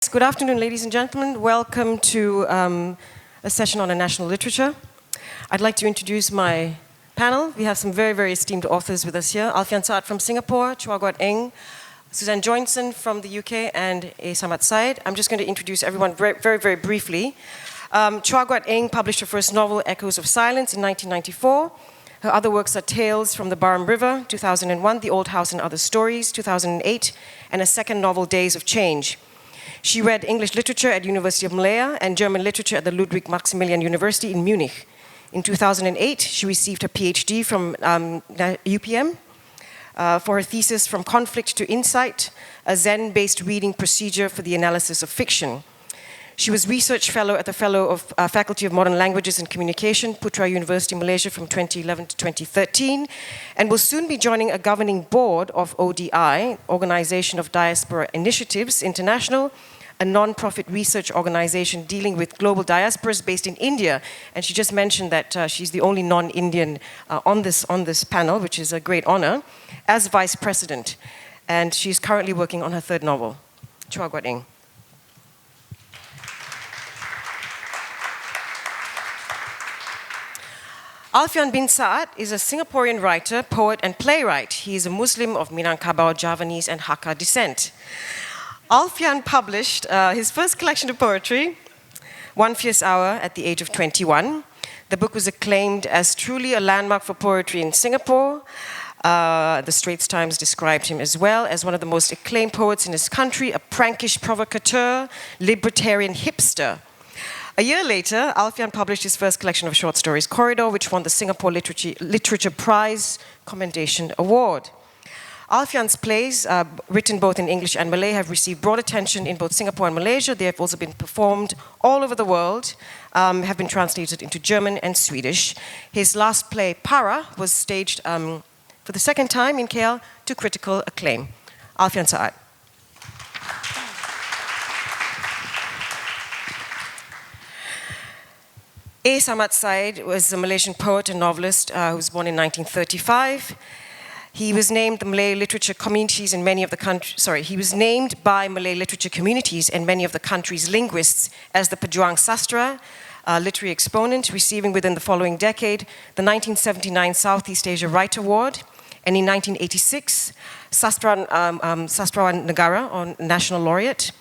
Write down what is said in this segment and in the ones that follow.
Good afternoon, ladies and gentlemen. Welcome to a session on national literature. I'd like to introduce my panel. We have some very, very esteemed authors with us here. Alfian Saad from Singapore, Chua Guat Eng, Suzanne JOINSON from the UK, and A. Samad Said. I'm just going to introduce everyone very, very briefly. Chua Guat Eng published her first novel, Echoes of Silence, in 1994. Her other works are Tales from the Barham River, 2001, The Old House and Other Stories, 2008, and a second novel, Days of Change. She read English literature at University of Malaya and German literature at the Ludwig Maximilian University in Munich. In 2008, she received her PhD from UPM for her thesis From Conflict to Insight, a Zen-based reading procedure for the analysis of fiction. She was research fellow at the Faculty of Modern Languages and Communication, Putra University, Malaysia from 2011 to 2013, and will soon be joining a governing board of ODI, Organization of Diaspora Initiatives International, a non-profit research organization dealing with global diasporas based in India. And she just mentioned that she's the only non-Indian on this panel, which is a great honor, as vice president. And she's currently working on her third novel, Chua Guat Eng. Alfian bin Saad is a Singaporean writer, poet, and playwright. He is a Muslim of Minangkabau, Javanese, and Hakka descent. Alfian published his first collection of poetry, One Fierce Hour, at the age of 21. The book was acclaimed as truly a landmark for poetry in Singapore. The Straits Times described him as well as one of the most acclaimed poets in his country, a prankish provocateur, libertarian hipster. A year later, Alfian published his first collection of short stories, Corridor, which won the Singapore Literature Prize Commendation Award. Alfian's plays, written both in English and Malay, have received broad attention in both Singapore and Malaysia. They have also been performed all over the world, have been translated into German and Swedish. His last play, Para, was staged for the second time in KL to critical acclaim. Alfian Saad. A. Samad Said was a Malaysian poet and novelist who was born in 1935. He was named the Malay literature communities in many of the he was named by Malay literature communities and many of the country's linguists as the Pejuang Sastra, literary exponent, receiving within the following decade the 1979 Southeast Asia Write Award, and in 1986, Sastrawan Negara, or National Laureate.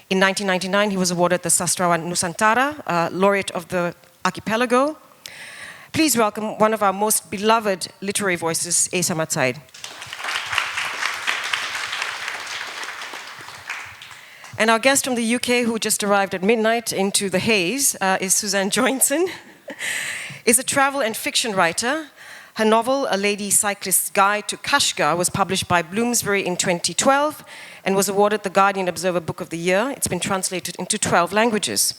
In 1999, he was awarded the Sastrawan Nusantara, Laureate of the Archipelago. Please welcome one of our most beloved literary voices, A. Samad Said. And our guest from the UK, who just arrived at midnight into the haze, is Suzanne JOINSON. Is a travel and fiction writer. Her novel, A Lady Cyclist's Guide to Kashgar, was published by Bloomsbury in 2012 and was awarded the Guardian Observer Book of the Year. It's been translated into 12 languages.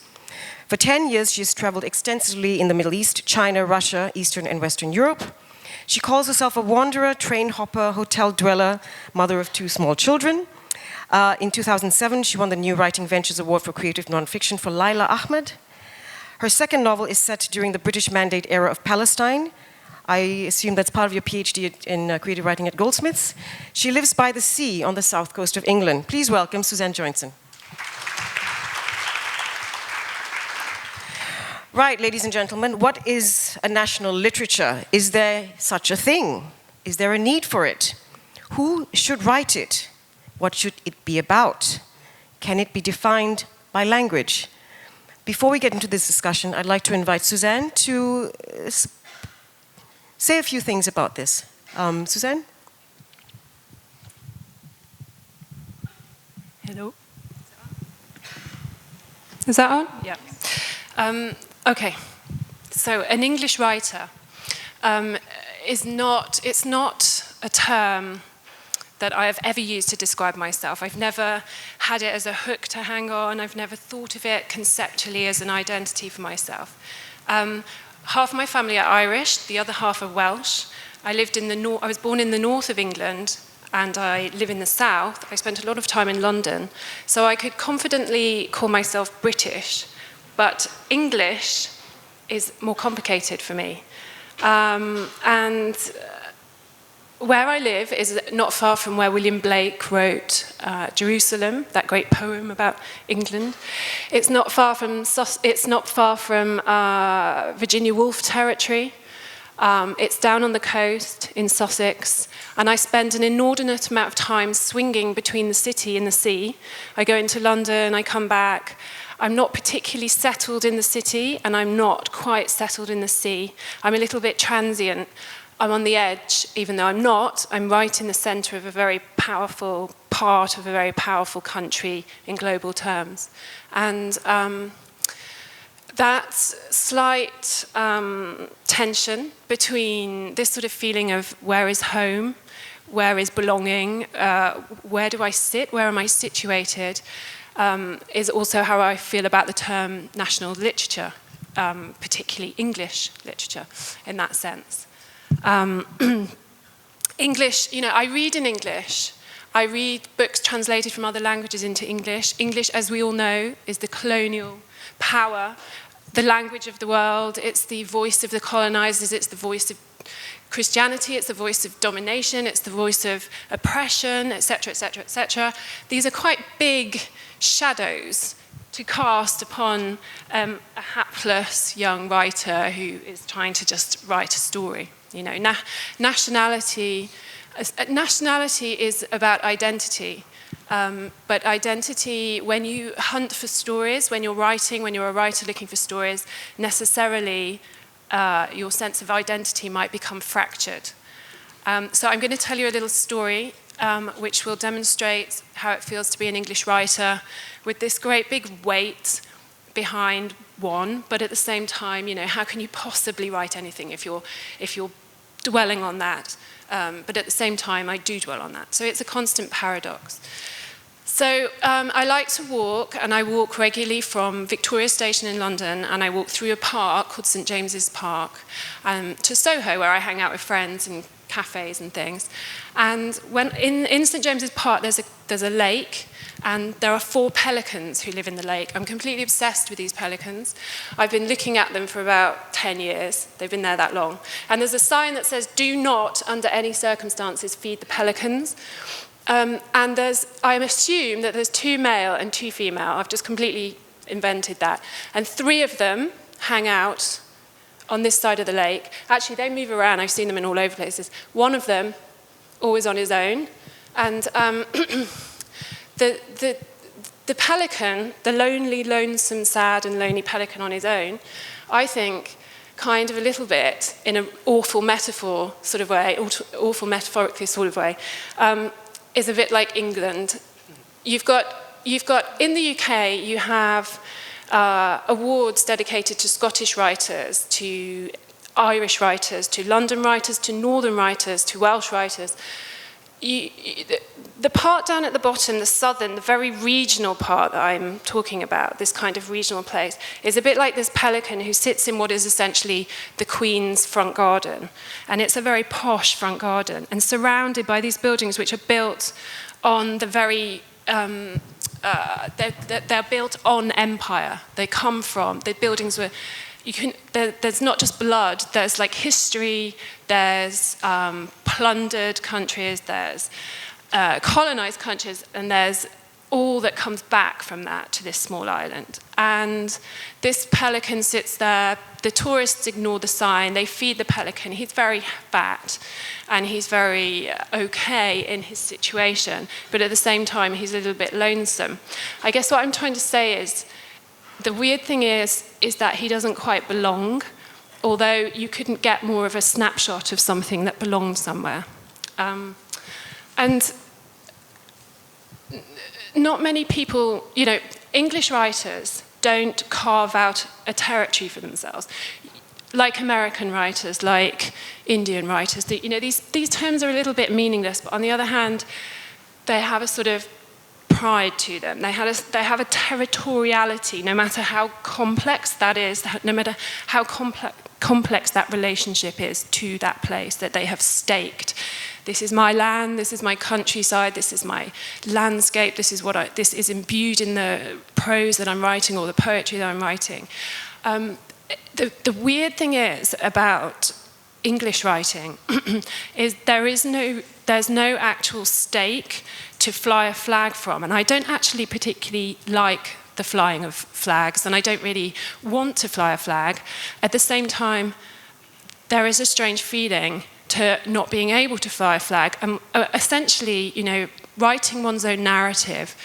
For 10 years, she has traveled extensively in the Middle East, China, Russia, Eastern and Western Europe. She calls herself a wanderer, train hopper, hotel dweller, mother of 2 small children. In 2007, she won the New Writing Ventures Award for Creative Nonfiction for Laila Ahmed. Her second novel is set during the British Mandate era of Palestine. I assume that's part of your PhD in creative writing at Goldsmiths. She lives by the sea on the south coast of England. Please welcome Suzanne JOINSON. Right, ladies and gentlemen, what is a national literature? Is there such a thing? Is there a need for it? Who should write it? What should it be about? Can it be defined by language? Before we get into this discussion, I'd like to invite Suzanne to say a few things about this. Suzanne? Hello. Is that on? Yeah. Okay, so an English writer it's not a term that I have ever used to describe myself. I've never had it as a hook to hang on. I've never thought of it conceptually as an identity for myself. Half my family are Irish, the other half are Welsh. I was born in the north of England and I live in the south. I spent a lot of time in London, so I could confidently call myself British. But English is more complicated for me. And where I live is not far from where William Blake wrote Jerusalem, that great poem about England. It's not far from Virginia Woolf territory. It's down on the coast in Sussex, and I spend an inordinate amount of time swinging between the city and the sea. I go into London, I come back. I'm not particularly settled in the city, and I'm not quite settled in the sea. I'm a little bit transient. I'm on the edge, even though I'm not. I'm right in the centre of a very powerful part of a very powerful country in global terms. And that slight tension between this sort of feeling of where is home, where is belonging, where do I sit, where am I situated, is also how I feel about the term national literature, particularly English literature in that sense. English, I read in English. I read books translated from other languages into English. English, as we all know, is the colonial power, the language of the world. It's the voice of the colonizers. It's the voice of Christianity. It's the voice of domination. It's the voice of oppression, etc., etc., etc. These are quite big shadows to cast upon a hapless young writer who is trying to just write a story. Nationality is about identity. But identity, when you hunt for stories, when you're writing, when you're a writer looking for stories, necessarily your sense of identity might become fractured. So I'm going to tell you a little story which will demonstrate how it feels to be an English writer with this great big weight behind one, but at the same time, how can you possibly write anything if you're dwelling on that? But at the same time, I do dwell on that. So it's a constant paradox. So I like to walk, and I walk regularly from Victoria Station in London, and I walk through a park called St James's Park to Soho, where I hang out with friends and cafes and things. And when in St James's Park, there's a lake, and there are 4 pelicans who live in the lake. I'm completely obsessed with these pelicans. I've been looking at them for about 10 years. They've been there that long. And there's a sign that says, "Do not, under any circumstances, feed the pelicans." And I assume that there's 2 male and 2 female. I've just completely invented that. And 3 of them hang out on this side of the lake. Actually, they move around. I've seen them in all over places. One of them, always on his own. And the pelican, the lonely, lonesome, sad and lonely pelican on his own, I think kind of a little bit, in an awful metaphor sort of way, awful metaphorically sort of way, is a bit like England. You've got in the UK, you have awards dedicated to Scottish writers, to Irish writers, to London writers, to Northern writers, to Welsh writers. The part down at the bottom, the southern, the very regional part that I'm talking about, this kind of regional place, is a bit like this pelican who sits in what is essentially the Queen's front garden. And it's a very posh front garden, and surrounded by these buildings which are built on the very... they're built on empire. They come from... The buildings were... there's not just blood, there's like history, there's plundered countries, there's colonized countries, and there's all that comes back from that to this small island. And this pelican sits there. The tourists ignore the sign. They feed the pelican. He's very fat, and he's very okay in his situation, but at the same time, he's a little bit lonesome. I guess what I'm trying to say is, the weird thing is that he doesn't quite belong, although you couldn't get more of a snapshot of something that belonged somewhere. And not many people, English writers don't carve out a territory for themselves. Like American writers, like Indian writers, these terms are a little bit meaningless, but on the other hand, they have a sort of pride to them. They have a territoriality, no matter how complex that is, no matter how complex that relationship is to that place that they have staked. This is my land, this is my countryside, this is my landscape, this is imbued in the prose that I'm writing or the poetry that I'm writing. The weird thing is about English writing is there's no actual stake to fly a flag from. And I don't actually particularly like the flying of flags, and I don't really want to fly a flag. At the same time, there is a strange feeling to not being able to fly a flag. Essentially, writing one's own narrative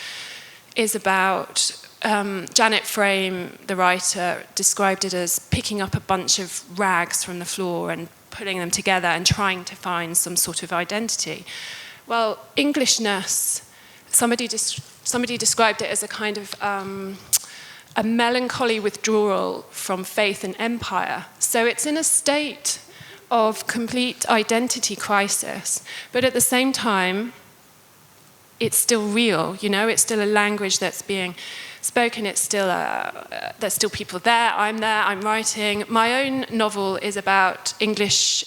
is about, Janet Frame, the writer, described it as picking up a bunch of rags from the floor and putting them together and trying to find some sort of identity. Well, Englishness, somebody described it as a kind of a melancholy withdrawal from faith and empire. So it's in a state of complete identity crisis, but at the same time, it's still real, it's still a language that's being spoken, it's still there's still people there, I'm writing. My own novel is about English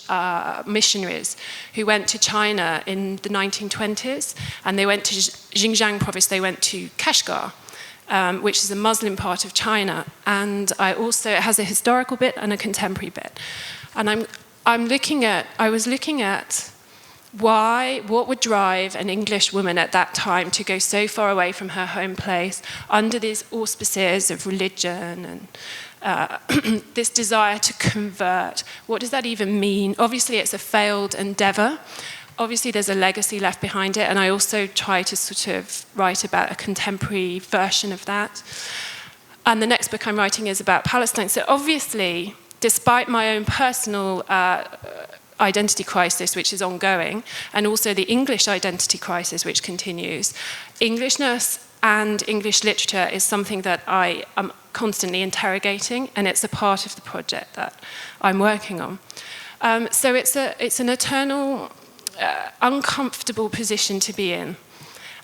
missionaries who went to China in the 1920s, and they went to Xinjiang province, they went to Kashgar, which is a Muslim part of China, and it has a historical bit and a contemporary bit. And I was looking at what would drive an English woman at that time to go so far away from her home place under these auspices of religion and this desire to convert. What does that even mean? Obviously, it's a failed endeavor. Obviously, there's a legacy left behind it, and I also try to sort of write about a contemporary version of that. And the next book I'm writing is about Palestine. So obviously, despite my own personal identity crisis, which is ongoing, and also the English identity crisis, which continues, Englishness and English literature is something that I am constantly interrogating, and it's a part of the project that I'm working on. So it's an eternal, uncomfortable position to be in.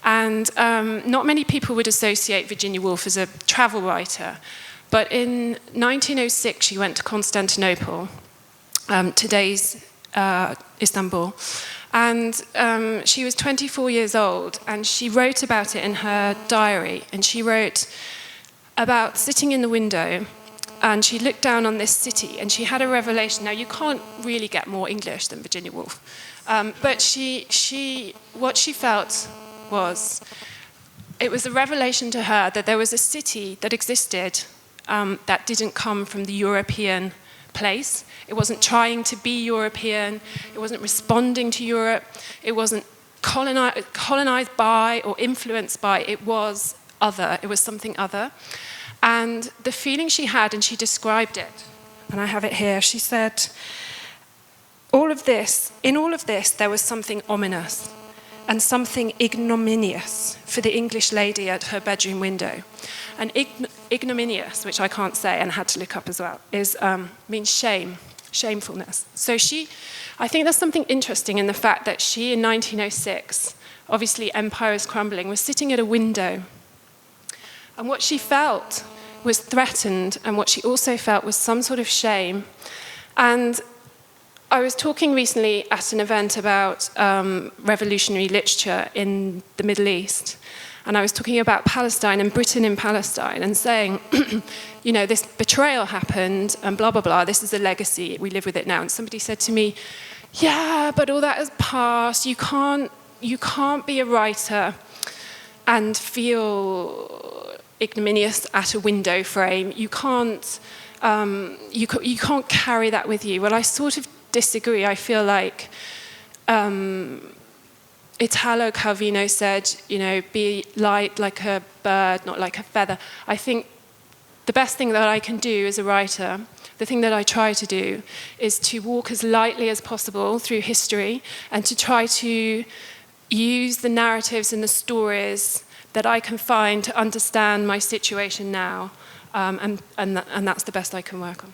And not many people would associate Virginia Woolf as a travel writer, but in 1906 she went to Constantinople, today's Istanbul, and she was 24 years old, and she wrote about it in her diary, and she wrote about sitting in the window, and she looked down on this city, and she had a revelation. Now, you can't really get more English than Virginia Woolf, but what she felt was, it was a revelation to her that there was a city that existed that didn't come from the European place. It wasn't trying to be European. It wasn't responding to Europe. It wasn't colonized by or influenced by. It was other. It was something other. And the feeling she had, and she described it, and I have it here, she said, in all of this, there was something ominous and something ignominious for the English lady at her bedroom window. And ignominious, which I can't say and had to look up as well, means shame, shamefulness. So I think there's something interesting in the fact that she, in 1906, obviously empire is crumbling, was sitting at a window. And what she felt was threatened, and what she also felt was some sort of shame. And I was talking recently at an event about revolutionary literature in the Middle East, and I was talking about Palestine and Britain in Palestine and saying, this betrayal happened and blah, blah, blah, this is a legacy, we live with it now. And somebody said to me, yeah, but all that has passed, you can't be a writer and feel ignominious at a window frame, you can't carry that with you. Well, I sort of disagree. I feel like Italo Calvino said, be light like a bird, not like a feather. I think the best thing that I can do as a writer, the thing that I try to do, is to walk as lightly as possible through history and to try to use the narratives and the stories that I can find to understand my situation now. And that's the best I can work on.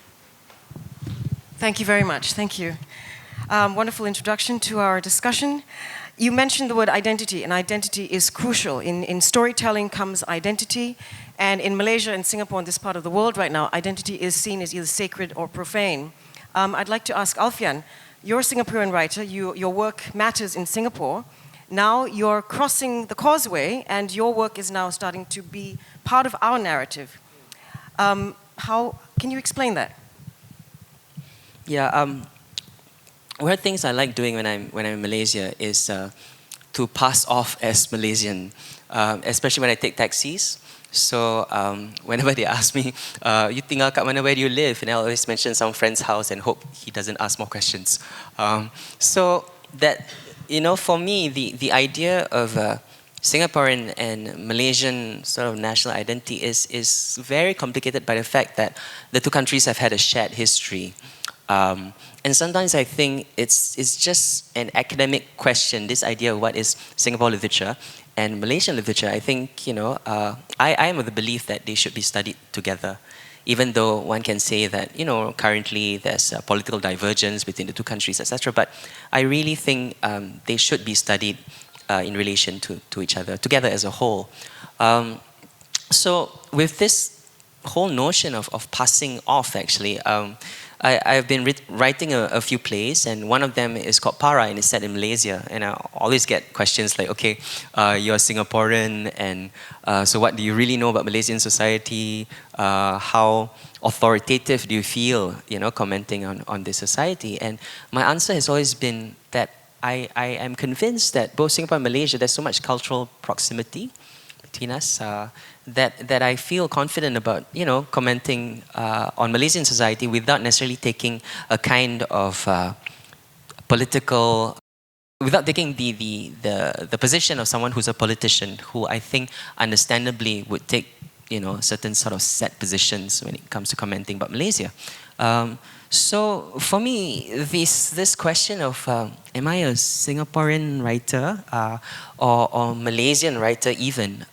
Thank you very much. Thank you. Wonderful introduction to our discussion. You mentioned the word identity, and identity is crucial. In storytelling comes identity, and in Malaysia and Singapore, in this part of the world right now, identity is seen as either sacred or profane. I'd like to ask Alfian, you're a Singaporean writer, your work matters in Singapore. Now you're crossing the causeway, and your work is now starting to be part of our narrative. How can you explain that? Yeah, one of the things I like doing when I'm in Malaysia is to pass off as Malaysian, especially when I take taxis. So whenever they ask me, you tinggal kat mana, where do you live? And I always mention some friend's house and hope he doesn't ask more questions. So that, for me, the idea of Singaporean and Malaysian sort of national identity is very complicated by the fact that the two countries have had a shared history. And sometimes I think it's just an academic question, this idea of what is Singapore literature and Malaysian literature. I think, I am of the belief that they should be studied together, even though one can say that, currently there's a political divergence between the two countries, etc. But I really think they should be studied in relation to each other, together as a whole. So with this whole notion of passing off, actually, I've been writing a few plays, and one of them is called Para, and it's set in Malaysia. And I always get questions like, okay, you're Singaporean, and so what do you really know about Malaysian society? How authoritative do you feel, commenting on this society? And my answer has always been that I am convinced that both Singapore and Malaysia, there's so much cultural proximity between us that I feel confident about, commenting on Malaysian society without necessarily taking a kind of political, without taking the position of someone who's a politician, who I think understandably would take, certain sort of set positions when it comes to commenting about Malaysia. So for me, this question of am I a Singaporean writer or Malaysian writer even?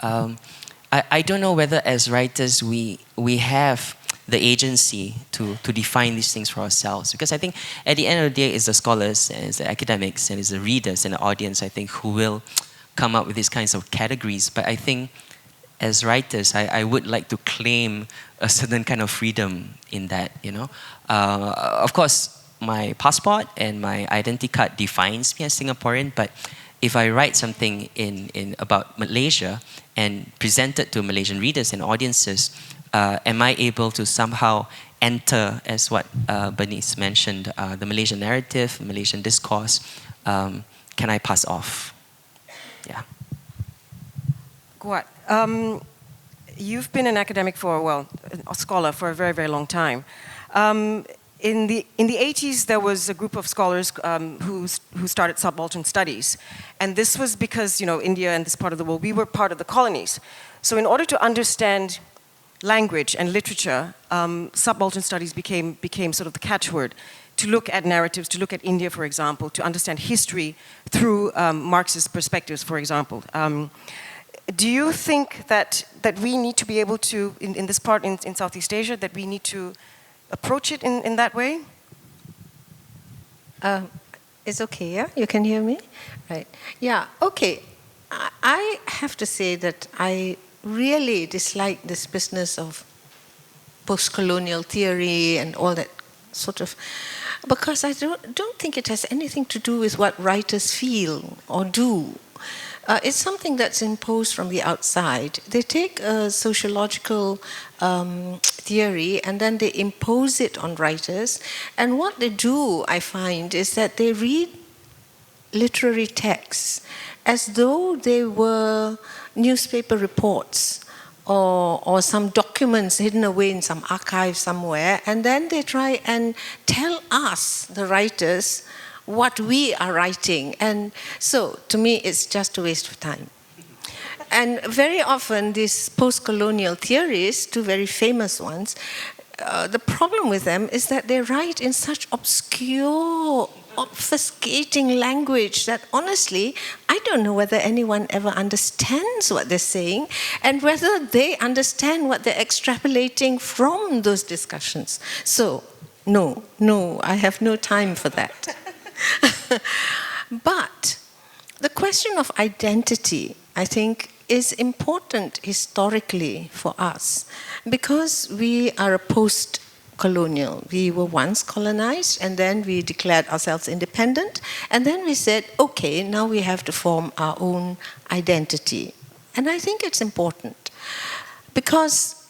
I don't know whether as writers we have the agency to define these things for ourselves, because I think at the end of the day it's the scholars and it's the academics and it's the readers and the audience, I think, who will come up with these kinds of categories. But I think as writers, I would like to claim a certain kind of freedom in that, Of course, my passport and my identity card defines me as Singaporean, but if I write something about Malaysia and present it to Malaysian readers and audiences, am I able to somehow enter, as what Bernice mentioned, the Malaysian narrative, Malaysian discourse? Can I pass off? Yeah. Kuat, you've been an academic a scholar for a very, very long time. In the 80s, there was a group of scholars who started subaltern studies. And this was because, India and this part of the world, we were part of the colonies. So in order to understand language and literature, subaltern studies became sort of the catchword to look at narratives, to look at India, for example, to understand history through Marxist perspectives, for example. Do you think that we need to be able to, in this part in Southeast Asia, that we need to approach it in that way? It's okay, yeah? You can hear me? Right. Yeah, okay. I have to say that I really dislike this business of post-colonial theory and all that sort of, because I don't think it has anything to do with what writers feel or do. It's something that's imposed from the outside. They take a sociological theory and then they impose it on writers. And what they do, I find, is that they read literary texts as though they were newspaper reports or some documents hidden away in some archive somewhere. And then they try and tell us, the writers, what we are writing. And so, to me, it's just a waste of time. And very often, these post-colonial theories, two very famous ones, the problem with them is that they write in such obscure, obfuscating language that, honestly, I don't know whether anyone ever understands what they're saying and whether they understand what they're extrapolating from those discussions. So, no, I have no time for that. But the question of identity, I think, is important historically for us because we are a post-colonial. We were once colonized and then we declared ourselves independent and then we said, okay, now we have to form our own identity. And I think it's important because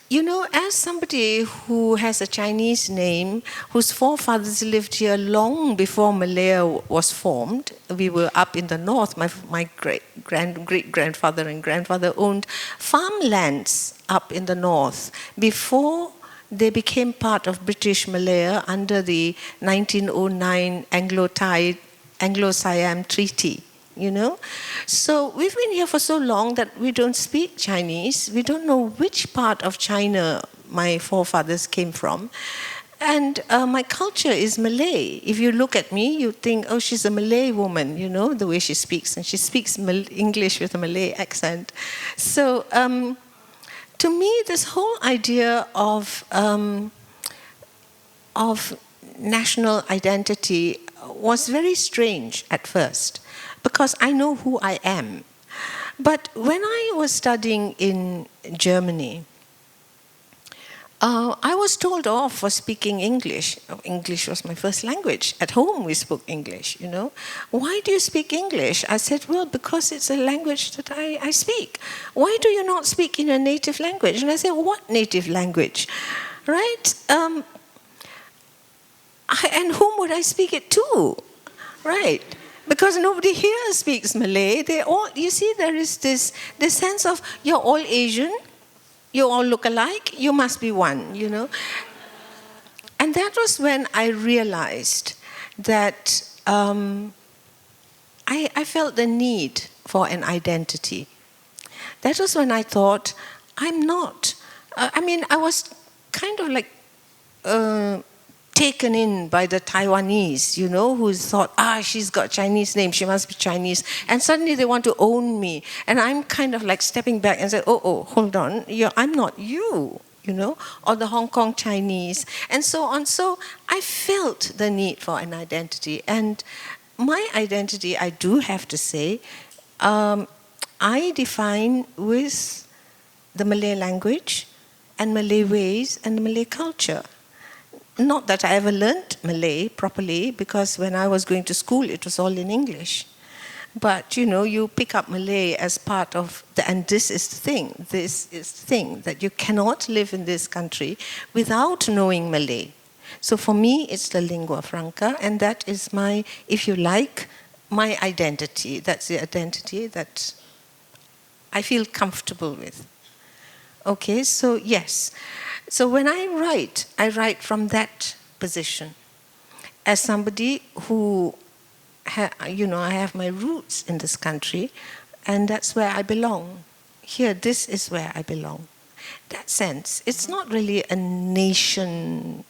you know, as somebody who has a Chinese name, whose forefathers lived here long before Malaya was formed, we were up in the north. My great-grandfather and grandfather owned farmlands up in the north before they became part of British Malaya under the 1909 Anglo-Siam Treaty. You know, so we've been here for so long that we don't speak Chinese. We don't know which part of China my forefathers came from. And my culture is Malay. If you look at me, you think, oh, she's a Malay woman, you know, the way she speaks. And she speaks English with a Malay accent. So to me, this whole idea of national identity was very strange at first, because I know who I am. But when I was studying in Germany, I was told off for speaking English. English was my first language. At home we spoke English, you know. Why do you speak English? I said, well, because it's a language that I speak. Why do you not speak in your native language? And I said, what native language? Right? And whom would I speak it to? Right? Because nobody here speaks Malay. They all, you see, there is this sense of, you're all Asian, you all look alike, you must be one, you know. And that was when I realized that I felt the need for an identity. That was when I thought, I'm not. I was kind of like taken in by the Taiwanese, you know, who thought, she's got a Chinese name, she must be Chinese. And suddenly they want to own me. And I'm kind of like stepping back and say, oh, hold on, I'm not you, you know, or the Hong Kong Chinese, and so on. So I felt the need for an identity. And my identity, I do have to say, I define with the Malay language and Malay ways and the Malay culture. Not that I ever learnt Malay properly, because when I was going to school, it was all in English. But, you know, you pick up Malay as part of and this is the thing, that you cannot live in this country without knowing Malay. So for me, it's the lingua franca, and that is my, if you like, my identity. That's the identity that I feel comfortable with. Okay, so yes. So when I write from that position as somebody who, you know, I have my roots in this country, and that's where I belong. Here, this is where I belong. That sense, it's not really a nation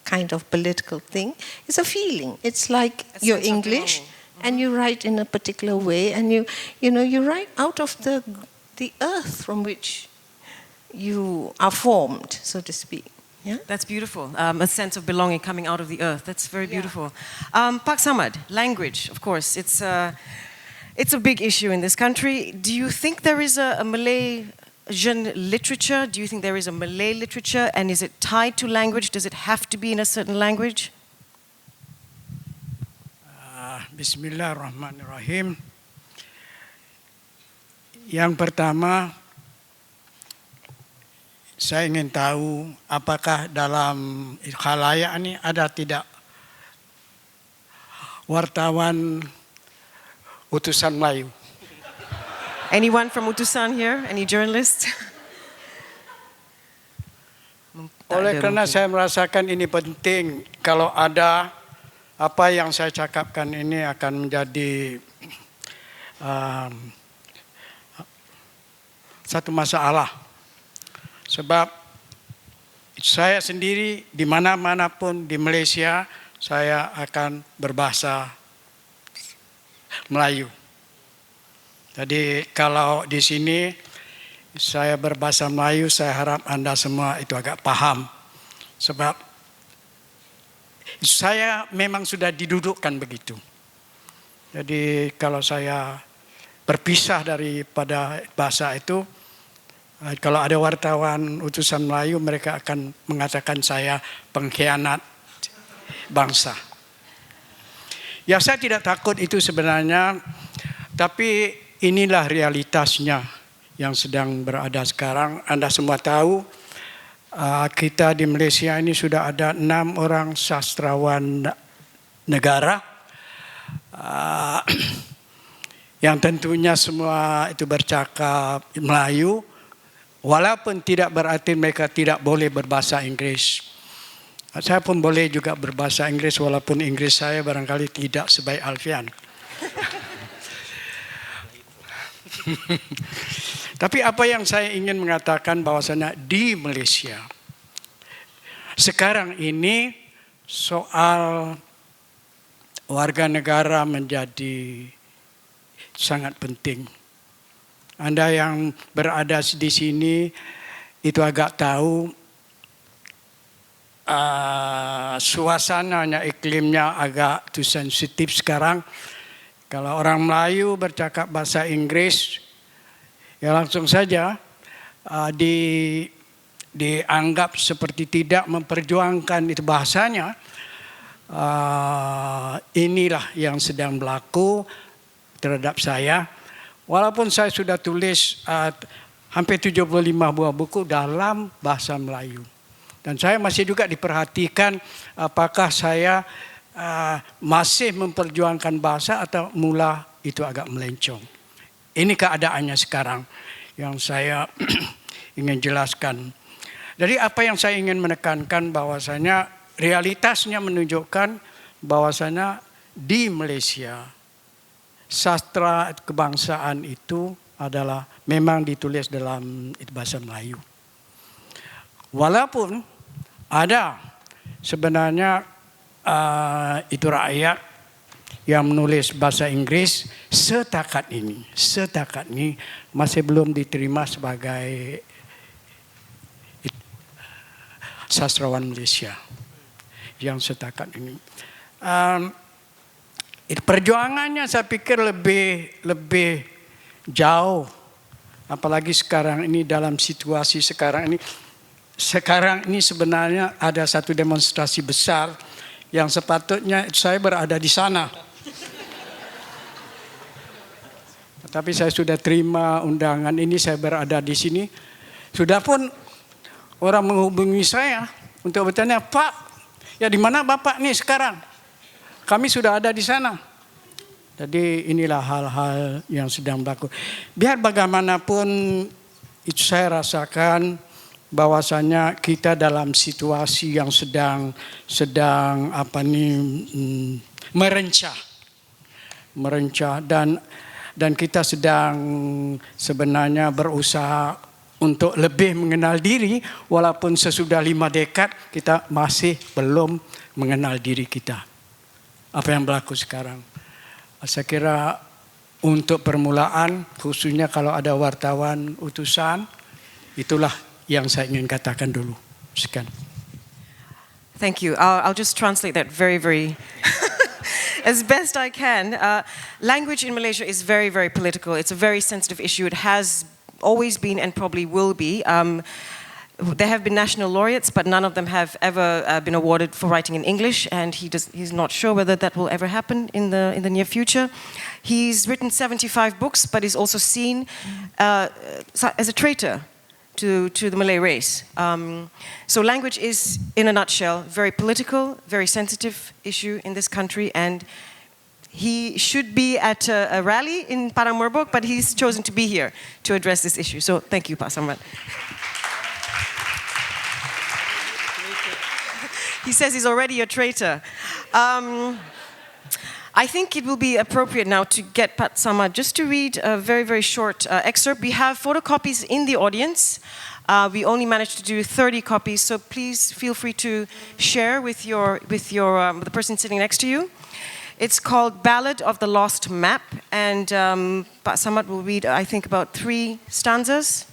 kind of political thing. It's a feeling. It's like you're English and you write in a particular way, and you write out of the earth from which you are formed, so to speak. Yeah? That's beautiful. A sense of belonging coming out of the earth. That's very beautiful. Pak Samad, language, of course. It's a big issue in this country. Do you think there is a Malaysian literature? Do you think there is a Malay literature? And is it tied to language? Does it have to be in a certain language? Bismillahirrahmanirrahim. Yang pertama, saya ingin tahu apakah dalam khalayak ini ada tidak wartawan utusan Melayu. Anyone from Utusan here? Any journalists? Oleh karena saya merasakan ini penting, kalau ada apa yang saya cakapkan ini akan menjadi satu masalah. Sebab saya sendiri di mana-mana pun di Malaysia, saya akan berbahasa Melayu. Jadi kalau di sini saya berbahasa Melayu, saya harap Anda semua itu agak paham. Sebab saya memang sudah didudukkan begitu. Jadi kalau saya berpisah daripada bahasa itu, kalau ada wartawan utusan Melayu, mereka akan mengatakan saya pengkhianat bangsa. Ya, saya tidak takut itu sebenarnya, tapi inilah realitasnya yang sedang berada sekarang. Anda semua tahu kita di Malaysia ini sudah ada 6 orang sastrawan negara yang tentunya semua itu bercakap Melayu, walaupun tidak berarti mereka tidak boleh berbahasa Inggris. Saya pun boleh juga berbahasa Inggris walaupun Inggris saya barangkali tidak sebaik Alfian. Tapi apa yang saya ingin mengatakan bahwasanya di Malaysia sekarang ini soal warga negara menjadi sangat penting. Anda yang berada di sini itu agak tahu suasananya, iklimnya agak sensitif sekarang. Kalau orang Melayu bercakap bahasa Inggris, ya langsung saja dianggap seperti tidak memperjuangkan itu bahasanya. Inilah yang sedang berlaku terhadap saya. Walaupun saya sudah tulis hampir 75 buah buku dalam bahasa Melayu. Dan saya masih juga diperhatikan apakah saya masih memperjuangkan bahasa atau mula itu agak melencong. Ini keadaannya sekarang yang saya ingin jelaskan. Jadi apa yang saya ingin menekankan bahwasanya realitasnya menunjukkan bahwasanya di Malaysia sastra kebangsaan itu adalah memang ditulis dalam bahasa Melayu. Walaupun ada sebenarnya itu rakyat yang menulis bahasa Inggris setakat ini masih belum diterima sebagai sastrawan Malaysia yang setakat ini. Perjuangannya saya pikir lebih jauh, apalagi sekarang ini dalam situasi sekarang ini. Sekarang ini sebenarnya ada satu demonstrasi besar yang sepatutnya saya berada di sana. Tapi saya sudah terima undangan ini, saya berada di sini. Sudah pun orang menghubungi saya untuk bertanya, Pak, ya di mana Bapak nih sekarang? Kami sudah ada di sana. Jadi inilah hal-hal yang sedang berlaku. Biar bagaimanapun itu saya rasakan bahwasanya kita dalam situasi yang sedang merencah dan kita sedang sebenarnya berusaha untuk lebih mengenal diri, walaupun sesudah 5 dekad kita masih belum mengenal diri kita. Apa yang berlaku sekarang? Saya kira untuk permulaan, khususnya kalau ada wartawan utusan, itulah yang saya ingin katakan dulu. Sekian. Thank you. I'll just translate that very as best I can. Language in Malaysia is very political. It's a very sensitive issue. It has always been and probably will be. There have been national laureates, but none of them have ever been awarded for writing in English, and he's not sure whether that will ever happen in the near future. He's written 75 books, but he's also seen as a traitor to the Malay race. So language is, in a nutshell, very political, very sensitive issue in this country, and he should be at a rally in Padang Merbok, but he's chosen to be here to address this issue. So thank you, Pak Samrat. He says he's already a traitor. I think it will be appropriate now to get Pat Samrat just to read a very short excerpt. We have photocopies in the audience. We only managed to do 30 copies, so please feel free to share with the person sitting next to you. It's called Ballad of the Lost Map, and Pak Samrat will read, I think, about 3 stanzas.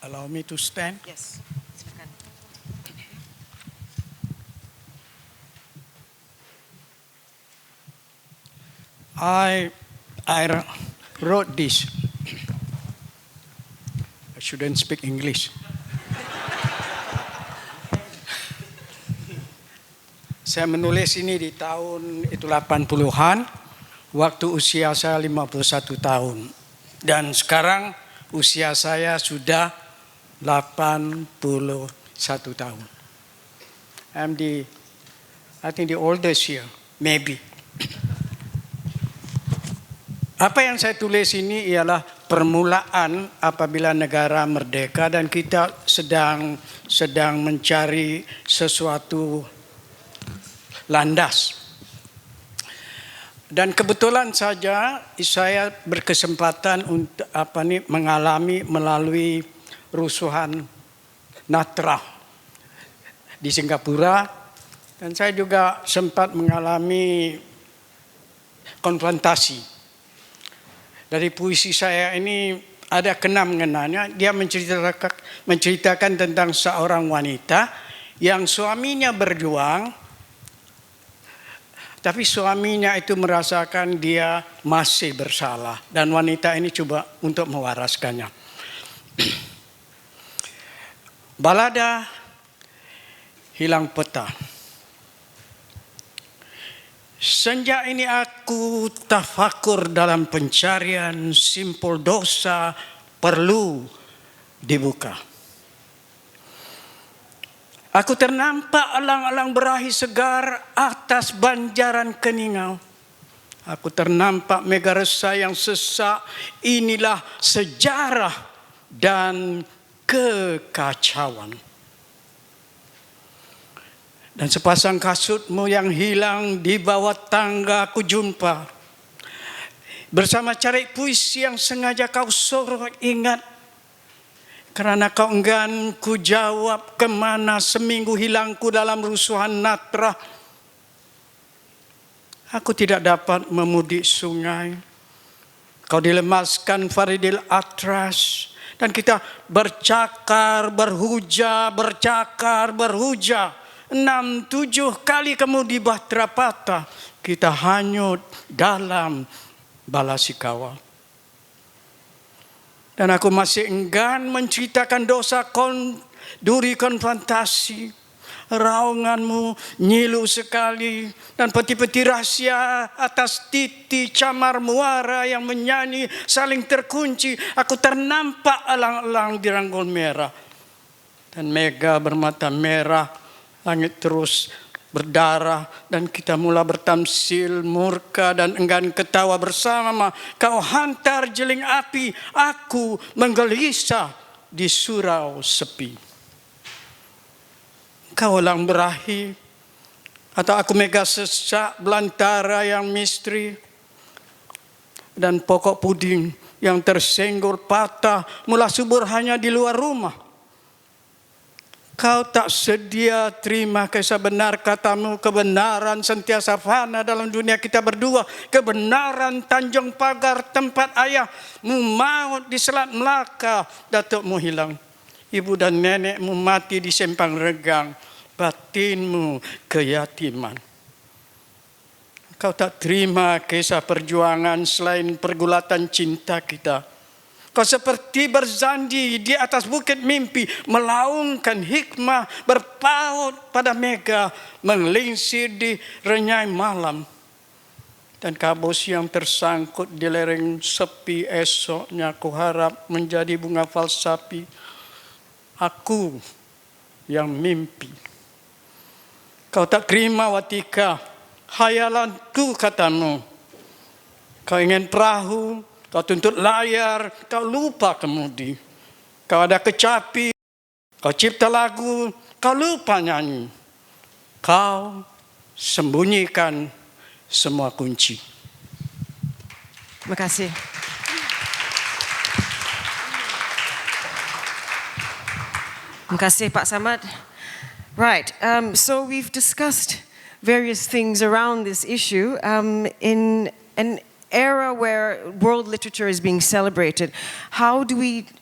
Allow me to stand. Yes. I wrote this. I shouldn't speak English. Saya menulis ini di tahun itu 80-an, waktu usia saya 51 tahun. Dan sekarang usia saya sudah tahun. I think the oldest here, maybe. Apa yang saya tulis ini ialah permulaan apabila negara merdeka dan kita sedang mencari sesuatu landas. Dan kebetulan saja saya berkesempatan untuk mengalami melalui rusuhan Natra di Singapura, dan saya juga sempat mengalami konfrontasi. Dari puisi saya ini ada kena-mengenanya. Dia menceritakan tentang seorang wanita yang suaminya berjuang, tapi suaminya itu merasakan dia masih bersalah, dan wanita ini coba untuk mewaraskannya. Balada Hilang Peta. Senja ini aku tafakur dalam pencarian, simpul dosa perlu dibuka. Aku ternampak alang-alang berahi segar atas banjaran keningau. Aku ternampak mega resa yang sesak, inilah sejarah dan kekacauan. Dan sepasang kasutmu yang hilang di bawah tangga aku jumpa. Bersama carik puisi yang sengaja kau sorot ingat. Kerana kau enggan ku jawab kemana seminggu hilangku dalam rusuhan Natra. Aku tidak dapat memudik sungai. Kau dilemaskan Faridil Atras. Dan kita bercakar, berhujah, bercakar, berhujah. 6-7 kali kemudi bahtera patah, kita hanyut dalam balasikawa. Dan aku masih enggan menceritakan dosa duri konfrontasi. Raunganmu nyilu sekali, dan peti-peti rahsia atas titi camar muara yang menyanyi saling terkunci. Aku ternampak alang-alang di ranggul merah, dan mega bermata merah. Langit terus berdarah, dan kita mula bertamsil murka dan enggan ketawa bersama. Kau hantar jeling api, aku menggelisah di surau sepi. Kau ulang berahi, atau aku mega sesak belantara yang misteri, dan pokok puding yang tersenggol patah mula subur hanya di luar rumah. Kau tak sedia terima kisah benar katamu, kebenaran sentiasa fana dalam dunia kita berdua. Kebenaran Tanjung Pagar tempat ayahmu maut di Selat Melaka, datukmu hilang. Ibu dan nenekmu mati di Sempang Regang, batinmu keyatiman. Kau tak terima kisah perjuangan selain pergulatan cinta kita. Kau seperti berzandi di atas bukit mimpi, melaungkan hikmah berpaut pada mega, melingsir di renyai malam. Dan kabus yang tersangkut di lereng sepi esoknya ku harap menjadi bunga falsafi. Aku yang mimpi. Kau tak terima watika, hayalanku katamu. Kau ingin perahu, kau tuntut layar, kau lupa kemudi. Kau ada kecapi, kau cipta lagu, kau lupa nyanyi. Kau sembunyikan semua kunci. Terima kasih. Terima kasih Pak Samad. Right, so we've discussed various things around this issue in an era where world literature is being celebrated.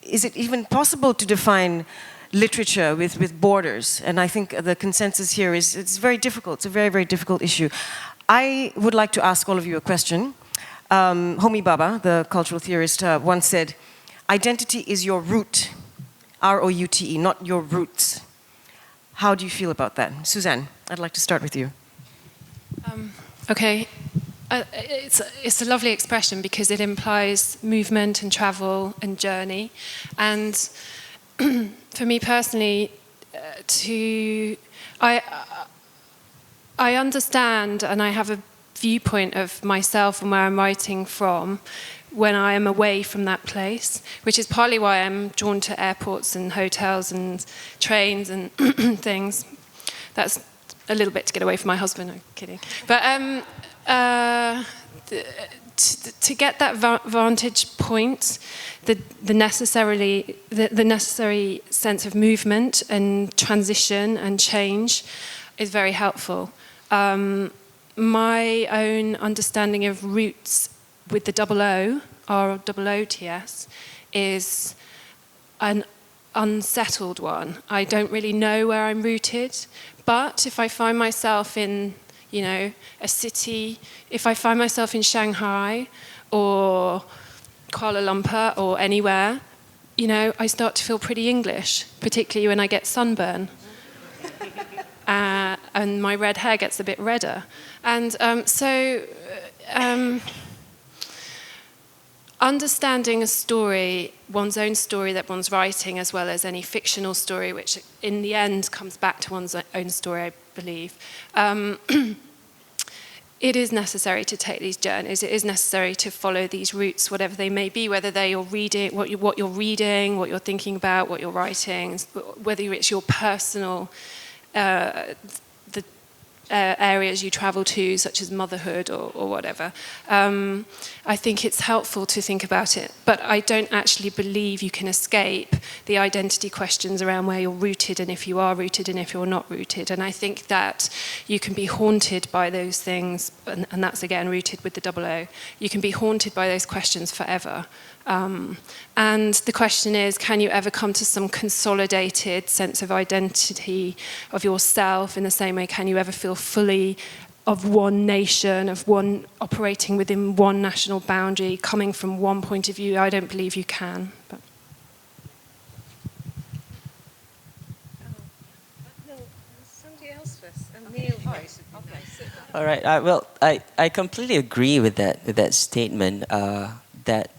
Is it even possible to define literature with borders? And I think the consensus here is it's very difficult. It's a very, very difficult issue. I would like to ask all of you a question. Homi Bhabha, the cultural theorist, once said, identity is your root, R-O-U-T-E, not your roots. How do you feel about that? Suzanne, I'd like to start with you. Okay. It's a lovely expression because it implies movement and travel and journey. And for me personally, I understand and I have a viewpoint of myself and where I'm writing from when I am away from that place, which is partly why I'm drawn to airports and hotels and trains and things. That's a little bit to get away from my husband, I'm kidding. But to get that vantage point, the necessary sense of movement and transition and change is very helpful. My own understanding of roots with the double O, R-O-O-T-S, is an unsettled one. I don't really know where I'm rooted, but if I find myself in, a city, if I find myself in Shanghai or Kuala Lumpur or anywhere, I start to feel pretty English, particularly when I get sunburn. And my red hair gets a bit redder. And understanding a story, one's own story that one's writing, as well as any fictional story, which in the end comes back to one's own story, I believe. It is necessary to take these journeys. It is necessary to follow these routes, whatever they may be, whether they are reading, what you're reading, what you're thinking about, what you're writing, whether it's your personal areas you travel to, such as motherhood or whatever. I think it's helpful to think about it, but I don't actually believe you can escape the identity questions around where you're rooted and if you are rooted and if you're not rooted. And I think that you can be haunted by those things, and that's again rooted with the double O. You can be haunted by those questions forever. And the question is, can you ever come to some consolidated sense of identity of yourself in the same way? Can you ever feel fully of one nation, of one operating within one national boundary, coming from one point of view? I don't believe you can. But. All right. Well, I completely agree with that statement. That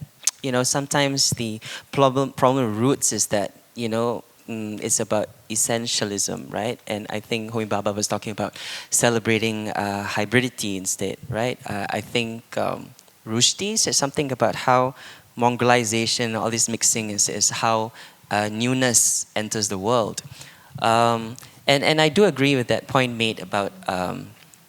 sometimes the problem roots is that it's about essentialism, right? And I think Homi Baba was talking about celebrating hybridity instead, right? I think Rushdie said something about how Mongolization, all this mixing is how newness enters the world. And I do agree with that point made about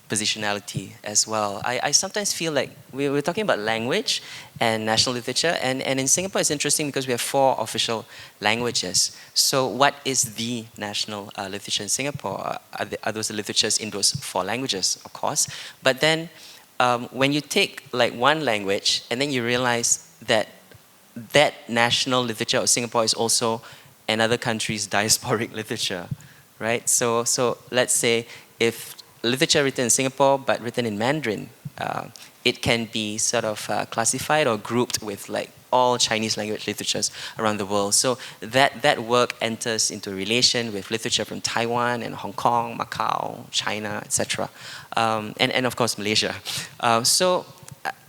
positionality as well. I sometimes feel like we're talking about language and national literature, and in Singapore it's interesting because we have 4 official languages. So what is the national literature in Singapore? Are those the literatures in those 4 languages, of course. But then when you take like one language and then you realize that that national literature of Singapore is also another country's diasporic literature, right? So let's say if literature written in Singapore but written in Mandarin, it can be sort of classified or grouped with like all Chinese language literatures around the world. So that work enters into relation with literature from Taiwan and Hong Kong, Macau, China, etc. And of course Malaysia. So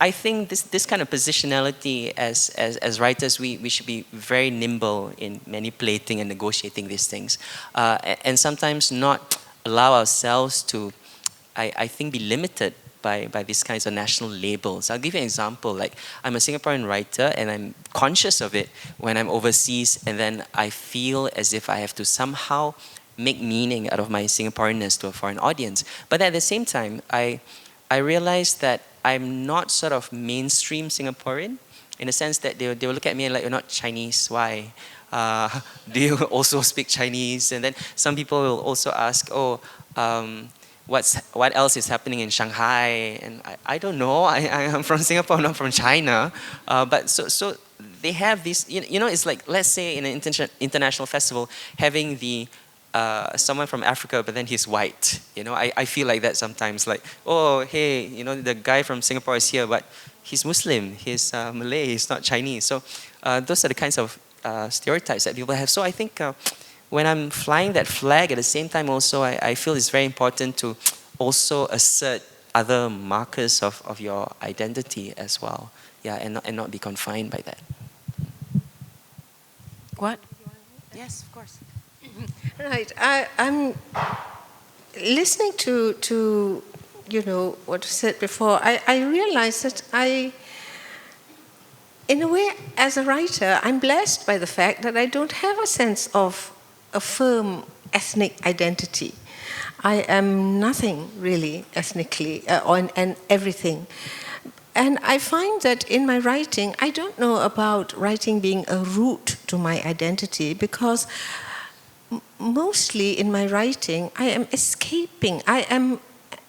I think this kind of positionality as writers, we should be very nimble in manipulating and negotiating these things. And sometimes not allow ourselves to, I think, be limited by these kinds of national labels. I'll give you an example. Like, I'm a Singaporean writer and I'm conscious of it when I'm overseas, and then I feel as if I have to somehow make meaning out of my Singaporeanness to a foreign audience. But at the same time, I realize that I'm not sort of mainstream Singaporean, in the sense that they will look at me and like, you're not Chinese, why? Do you also speak Chinese? And then some people will also ask, what else is happening in Shanghai? And I don't know. I am from Singapore, not from China. But so they have these. It's like, let's say in an international festival, having the someone from Africa, but then he's white. I feel like that sometimes. Like, oh, hey, the guy from Singapore is here, but he's Muslim. He's Malay. He's not Chinese. So those are the kinds of stereotypes that people have. So I think when I'm flying that flag, at the same time also, I feel it's very important to also assert other markers of your identity as well. Yeah, and not be confined by that. What? Yes, of course. Right. I'm listening to you know what you said before. I realized that in a way, as a writer, I'm blessed by the fact that I don't have a sense of a firm ethnic identity. I am nothing really ethnically, and everything. And I find that in my writing, I don't know about writing being a route to my identity, because mostly in my writing, I am escaping. I am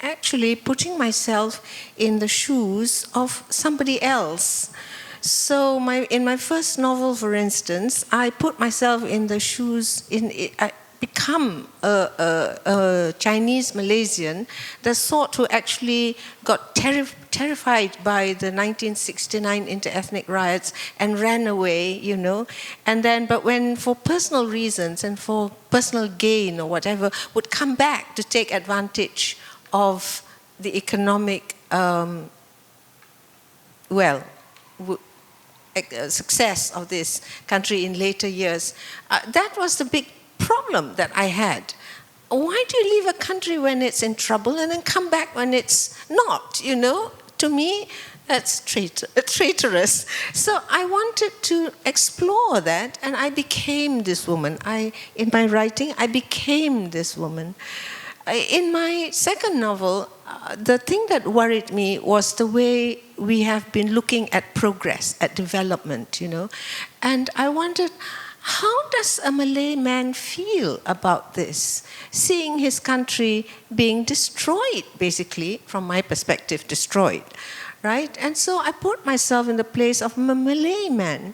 actually putting myself in the shoes of somebody else. So in my first novel, for instance, I put myself in the shoes, I become a Chinese Malaysian, the sort who actually got terrified by the 1969 inter-ethnic riots and ran away, you know. And then, but when for personal reasons and for personal gain or whatever, would come back to take advantage of the economic, success of this country in later years. That was the big problem that I had. Why do you leave a country when it's in trouble and then come back when it's not, you know? To me, that's traitorous. So I wanted to explore that, and I became this woman. In my writing, I became this woman. In my second novel, the thing that worried me was the way we have been looking at progress, at development, you know. And I wondered, how does a Malay man feel about this? Seeing his country being destroyed, basically, from my perspective, destroyed, right? And so I put myself in the place of a Malay man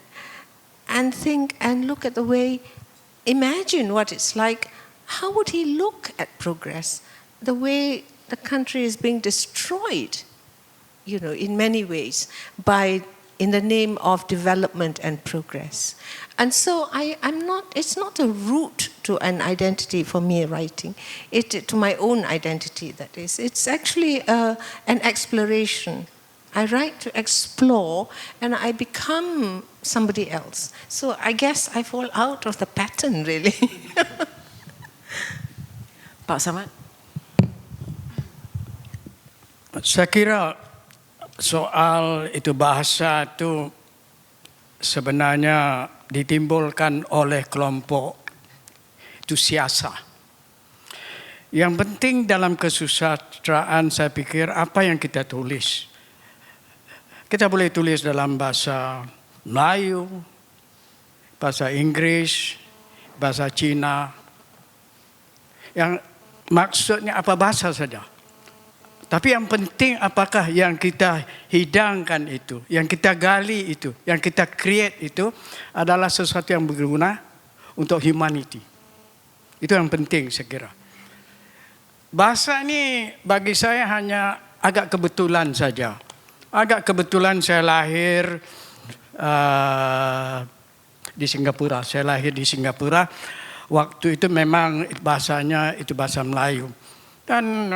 and think and look at the way, imagine what it's like. How would he look at progress? The way the country is being destroyed, you know, in many ways, in the name of development and progress. And so it's not a route to an identity for me writing, to my own identity, that is. It's actually an exploration. I write to explore, and I become somebody else. So I guess I fall out of the pattern, really. Pak Samad? Saya kira soal itu bahasa itu sebenarnya ditimbulkan oleh kelompok itu siasa. Yang penting dalam kesusastraan saya pikir apa yang kita tulis. Kita boleh tulis dalam bahasa Melayu, bahasa Inggris, bahasa Cina. Yang maksudnya apa bahasa saja. Tapi yang penting apakah yang kita hidangkan itu, yang kita gali itu, yang kita create itu adalah sesuatu yang berguna untuk humanity. Itu yang penting saya kira. Bahasa ini bagi saya hanya agak kebetulan saja. Agak kebetulan saya lahir di Singapura. Saya lahir di Singapura. Waktu itu memang bahasanya itu bahasa Melayu. Dan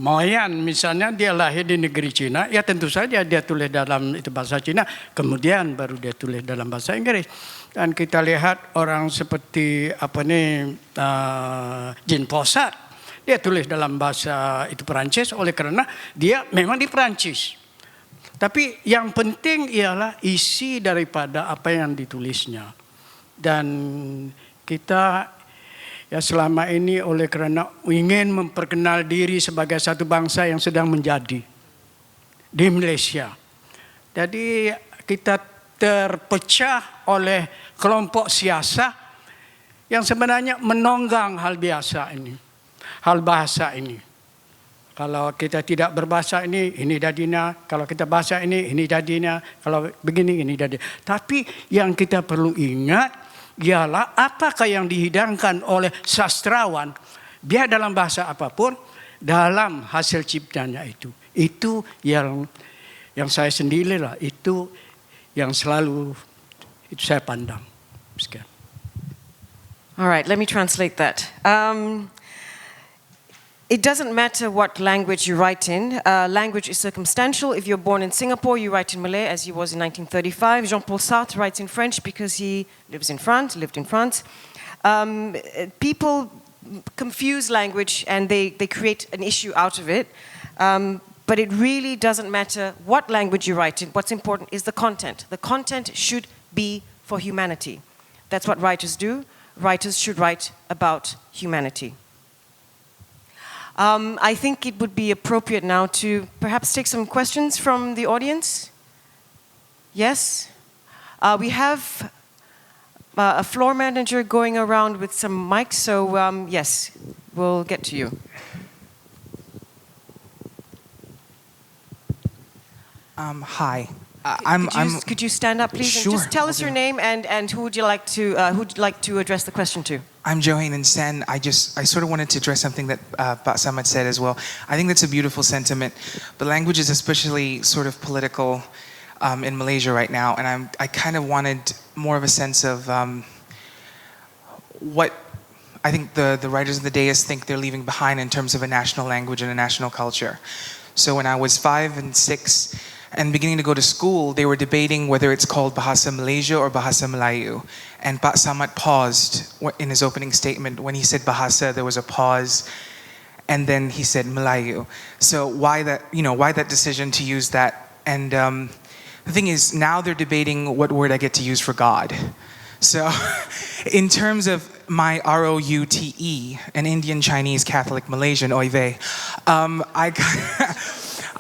Moyan misalnya dia lahir di negeri Cina, ya tentu saja dia tulis dalam itu bahasa Cina, kemudian baru dia tulis dalam bahasa Inggris. Dan kita lihat orang seperti Jean Paul, dia tulis dalam bahasa itu Perancis oleh karena dia memang di Perancis. Tapi yang penting ialah isi daripada apa yang ditulisnya. Dan kita ya selama ini oleh karena ingin memperkenal diri sebagai satu bangsa yang sedang menjadi di Malaysia. Jadi kita terpecah oleh kelompok siasa yang sebenarnya menonggang hal biasa ini, hal bahasa ini. Kalau kita tidak berbahasa ini jadinya. Kalau kita bahasa ini jadinya. Kalau begini, ini jadinya. Tapi yang kita perlu ingat ialah apakah yang dihidangkan oleh sastrawan, biar dalam bahasa apapun, dalam hasil ciptanya itu. Itu yang saya sendirilah, itu yang selalu itu saya pandang. Sekian. All right, let me translate that. it doesn't matter what language you write in. Language is circumstantial. If you're born in Singapore, you write in Malay, as he was in 1935. Jean-Paul Sartre writes in French because he lived in France. People confuse language and they create an issue out of it. But it really doesn't matter what language you write in. What's important is the content. The content should be for humanity. That's what writers do. Writers should write about humanity. I think it would be appropriate now to perhaps take some questions from the audience. Yes? We have a floor manager going around with some mics, so yes, we'll get to you. Hi. Could you stand up, please, Sure, and just tell us your name and who would you like to address the question to? I'm JOINSON. I sort of wanted to address something that Pak Samad said as well. I think that's a beautiful sentiment. But language is especially sort of political in Malaysia right now, and I kind of wanted more of a sense of what I think the writers of the dais think they're leaving behind in terms of a national language and a national culture. So when I was 5 and 6 and beginning to go to school, they were debating whether it's called Bahasa Malaysia or Bahasa Melayu. And Pak Samad paused in his opening statement. When he said Bahasa, there was a pause, and then he said Melayu. So why that decision to use that? And the thing is, now they're debating what word I get to use for God. So in terms of my ROUTE, an Indian, Chinese, Catholic, Malaysian, oy vey,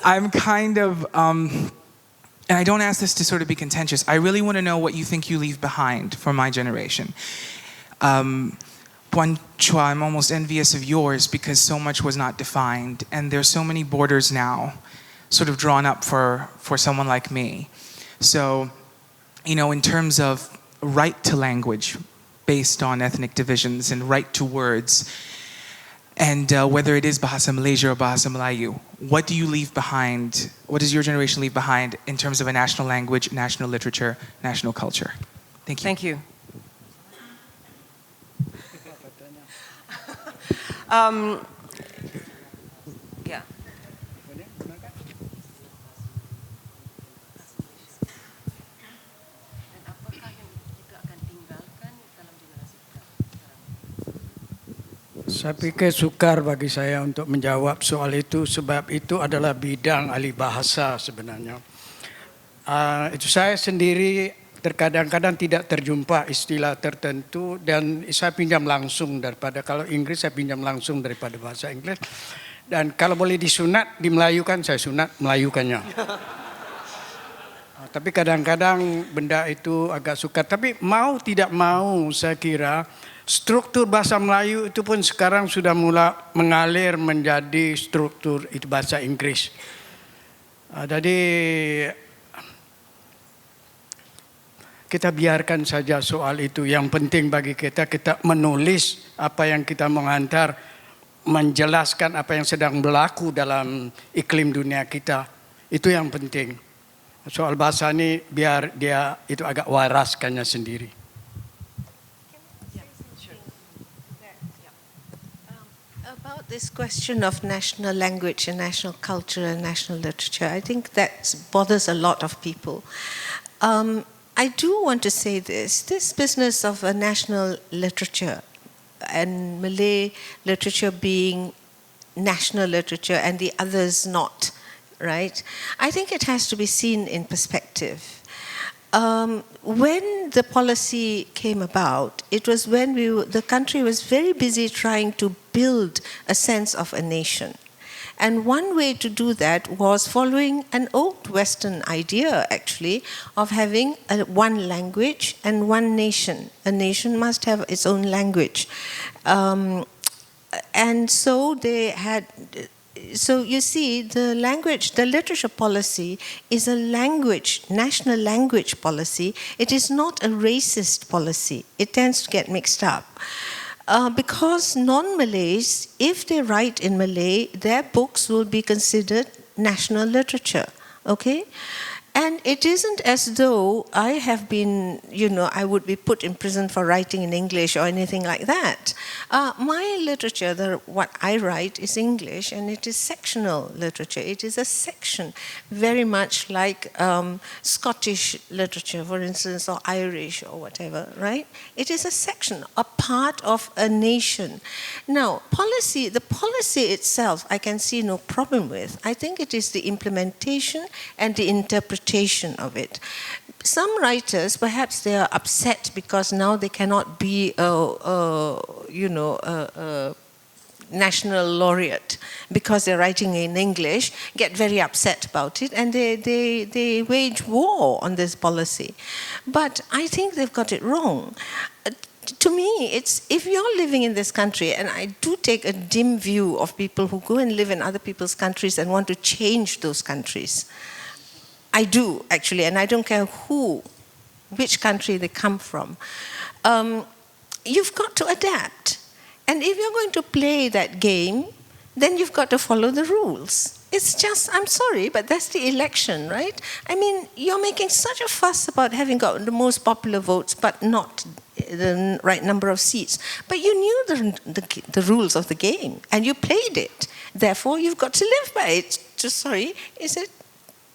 I'm kind of, and I don't ask this to sort of be contentious, I really want to know what you think you leave behind for my generation. Puan Chua, I'm almost envious of yours because so much was not defined, and there's so many borders now sort of drawn up for someone like me. So, in terms of right to language based on ethnic divisions and right to words, and whether it is Bahasa Malaysia or Bahasa Melayu, what do you leave behind? What does your generation leave behind in terms of a national language, national literature, national culture? Thank you. Thank you. Yeah. Saya pikir sukar bagi saya untuk menjawab soal itu sebab itu adalah bidang ahli bahasa sebenarnya. Itu saya sendiri terkadang-kadang tidak terjumpa istilah tertentu dan saya pinjam langsung daripada, kalau Inggris saya pinjam langsung daripada bahasa Inggris. Dan kalau boleh disunat, dimelayukan, saya sunat melayukannya. Tapi kadang-kadang benda itu agak sukar. Tapi mau tidak mau saya kira struktur bahasa Melayu itu pun sekarang sudah mula mengalir menjadi struktur itu bahasa Inggris. Jadi kita biarkan saja soal itu. Yang penting bagi kita menulis apa yang kita menghantar, menjelaskan apa yang sedang berlaku dalam iklim dunia kita. Itu yang penting. Soal bahasa ini biar dia itu agak waraskannya sendiri. About this question of national language and national culture and national literature, I think that bothers a lot of people. I do want to say this business of a national literature and Malay literature being national literature and the others not, right? I think it has to be seen in perspective. When the policy came about, it was when the country was very busy trying to build a sense of a nation. And one way to do that was following an old Western idea, actually, of having one language and one nation. A nation must have its own language. And so they had... So you see, the literature policy is a national language policy. It is not a racist policy. It tends to get mixed up. Because non-Malays, if they write in Malay, their books will be considered national literature, okay? And it isn't as though I have been, I would be put in prison for writing in English or anything like that. My literature, what I write, is English, and it is sectional literature. It is a section, very much like Scottish literature, for instance, or Irish or whatever, right? It is a section, a part of a nation. Now, the policy itself, I can see no problem with. I think it is the implementation and the interpretation of it. Some writers, perhaps they are upset because now they cannot be a national laureate because they're writing in English, get very upset about it, and they wage war on this policy. But I think they've got it wrong. To me, it's if you're living in this country, and I do take a dim view of people who go and live in other people's countries and want to change those countries. I do, actually, and I don't care which country they come from. You've got to adapt. And if you're going to play that game, then you've got to follow the rules. It's just, I'm sorry, but that's the election, right? I mean, you're making such a fuss about having got the most popular votes, but not the right number of seats. But you knew the rules of the game, and you played it. Therefore, you've got to live by it. Just sorry, is it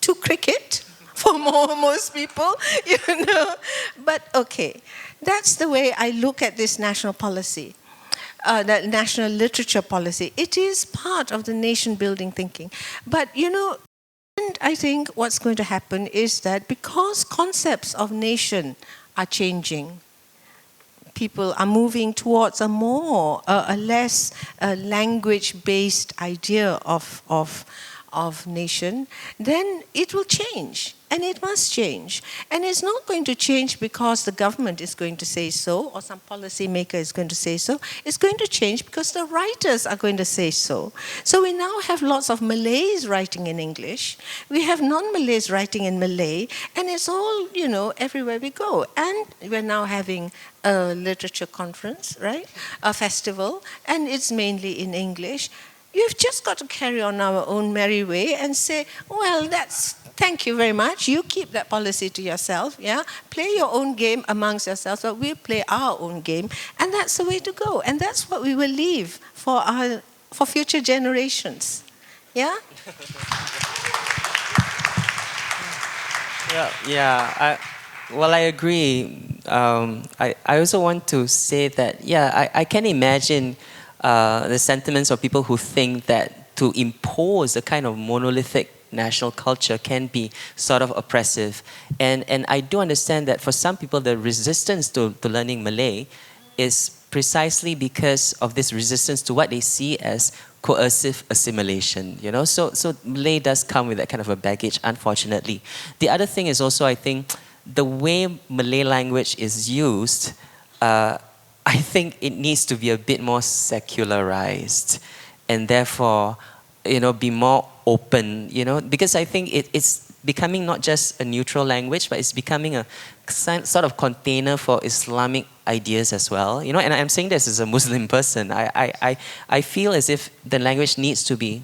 too cricket for most people? But okay, that's the way I look at this national policy. The national literature policy. It is part of the nation-building thinking. But, and I think what's going to happen is that because concepts of nation are changing, people are moving towards a less language-based idea of nation, then it will change. And it must change. And it's not going to change because the government is going to say so, or some policy maker is going to say so. It's going to change because the writers are going to say so. So we now have lots of Malays writing in English. We have non-Malays writing in Malay. And it's all, everywhere we go. And we're now having a literature conference, right? A festival. And it's mainly in English. You've just got to carry on our own merry way and say, well, thank you very much. You keep that policy to yourself, yeah? Play your own game amongst yourselves, but we'll play our own game. And that's the way to go. And that's what we will leave for future generations. Yeah? I agree. I also want to say that, I can imagine the sentiments of people who think that to impose a kind of monolithic national culture can be sort of oppressive. And I do understand that for some people the resistance to learning Malay is precisely because of this resistance to what they see as coercive assimilation, So Malay does come with that kind of a baggage, unfortunately. The other thing is also, I think, the way Malay language is used, I think it needs to be a bit more secularized and therefore, be more open, because I think it's becoming not just a neutral language, but it's becoming a sort of container for Islamic ideas as well. And I'm saying this as a Muslim person. I feel as if the language needs to be,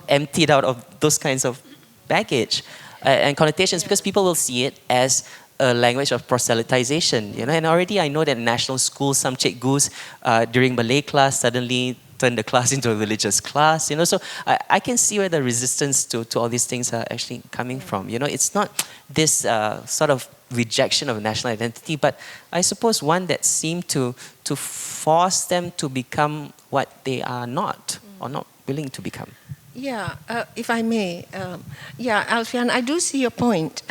emptied out of those kinds of baggage and connotations, because people will see it as a language of proselytization, and already I know that in national schools, some cikgus during Malay class suddenly turn the class into a religious class, so I can see where the resistance to all these things are actually coming from. It's not this sort of rejection of national identity, but I suppose one that seemed to force them to become what they are not, or not willing to become. Yeah, if I may. Alfian, I do see your point.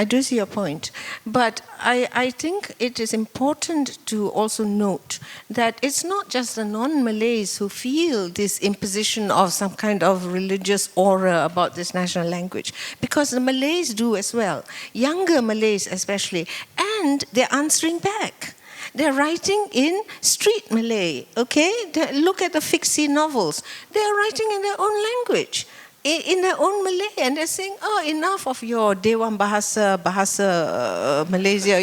But I think it is important to also note that it's not just the non-Malays who feel this imposition of some kind of religious aura about this national language, because the Malays do as well, younger Malays especially, and they're answering back. They're writing in street Malay, okay? Look at the fiksi novels. They're writing in their own language, in their own Malay, and they're saying, enough of your Dewan Bahasa Malaysia,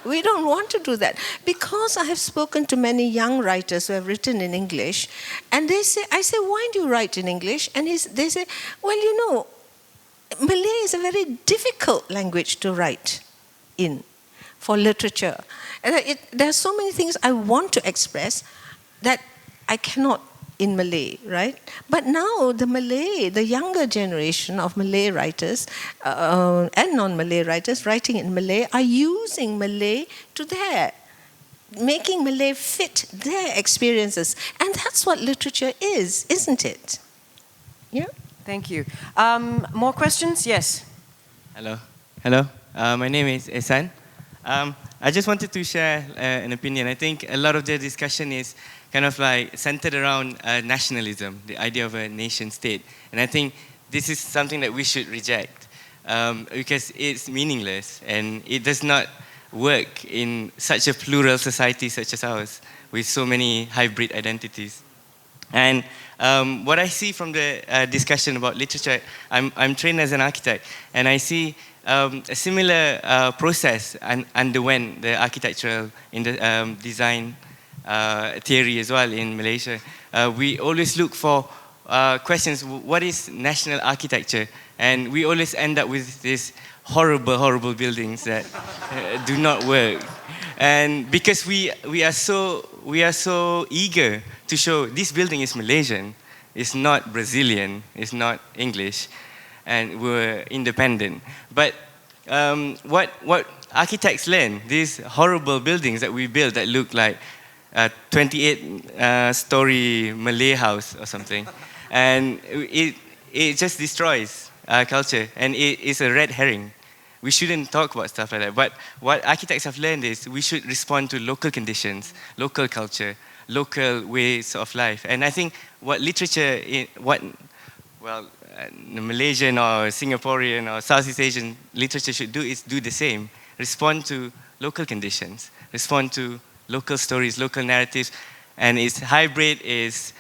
we don't want to do that. Because I have spoken to many young writers who have written in English, and I say, why do you write in English? And they say, well, Malay is a very difficult language to write in for literature. And there are so many things I want to express that I cannot in Malay, right? But now the younger generation of Malay writers and non-Malay writers writing in Malay are using Malay to making Malay fit their experiences. And that's what literature is, isn't it? Yeah? Thank you. More questions? Yes. Hello. Hello. My name is Ehsan. I just wanted to share an opinion. I think a lot of the discussion is kind of like centered around nationalism, the idea of a nation state. And I think this is something that we should reject because it's meaningless and it does not work in such a plural society such as ours with so many hybrid identities. And what I see from the discussion about literature, I'm trained as an architect, and I see a similar process underwent the architectural in the design theory as well in Malaysia. We always look for questions, what is national architecture? And we always end up with these horrible, horrible buildings that do not work. And because we are so eager to show this building is Malaysian, it's not Brazilian, it's not English, and we're independent. But what architects learn, these horrible buildings that we build that look like a 28-story Malay house or something, and it just destroys our culture, and it is a red herring. We shouldn't talk about stuff like that. But what architects have learned is we should respond to local conditions, local culture, local ways of life. And I think what literature, the Malaysian or Singaporean or Southeast Asian literature should do is do the same. Respond to local conditions, respond to local stories, local narratives. And it's hybrid, it's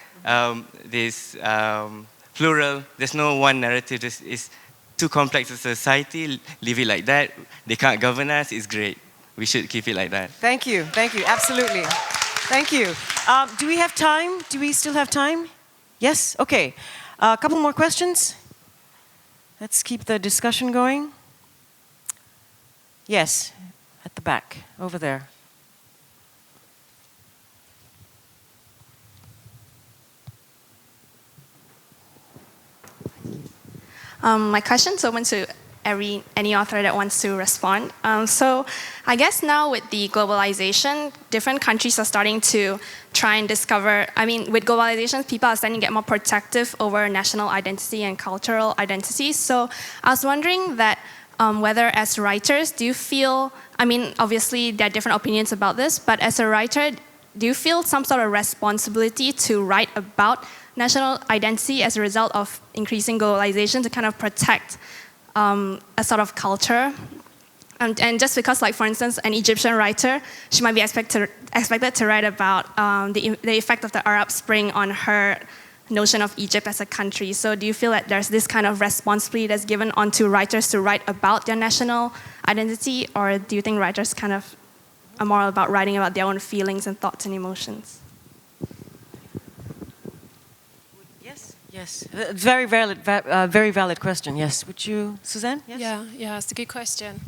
plural. There's no one narrative. It's too complex a society, leave it like that. They can't govern us, it's great. We should keep it like that. Thank you, absolutely. Thank you. Do we have time? Do we still have time? Yes? Okay. A couple more questions? Let's keep the discussion going. Yes, at the back, over there. My question's open to any author that wants to respond. So I guess now with the globalization, different countries are starting to try and discover, with globalization, people are starting to get more protective over national identity and cultural identity. So I was wondering that whether as writers, do you feel, obviously there are different opinions about this, but as a writer, do you feel some sort of responsibility to write about national identity as a result of increasing globalization to kind of protect a sort of culture? And just because, like, for instance, an Egyptian writer, she might be expected to write about the effect of the Arab Spring on her notion of Egypt as a country. So do you feel that there's this kind of responsibility that's given onto writers to write about their national identity, or do you think writers kind of are more about writing about their own feelings and thoughts and emotions? Yes, very valid question. Yes, would you, Suzanne? Yes? Yeah, it's a good question.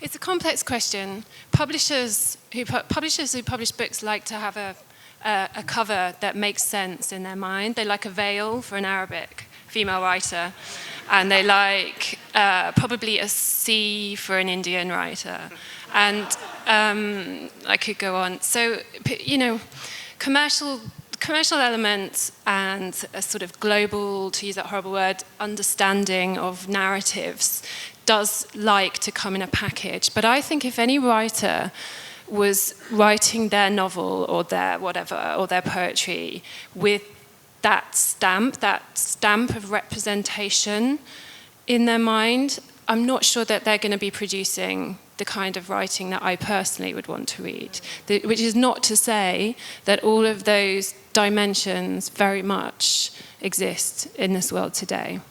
It's a complex question. Publishers who publish books like to have a cover that makes sense in their mind. They like a veil for an Arabic female writer, and they like probably a C for an Indian writer, and I could go on. So, commercial elements and a sort of global, to use that horrible word, understanding of narratives does like to come in a package. But I think if any writer was writing their novel or their whatever, or their poetry with that stamp of representation in their mind, I'm not sure that they're going to be producing the kind of writing that I personally would want to read. Which is not to say that all of those dimensions very much exist in this world today.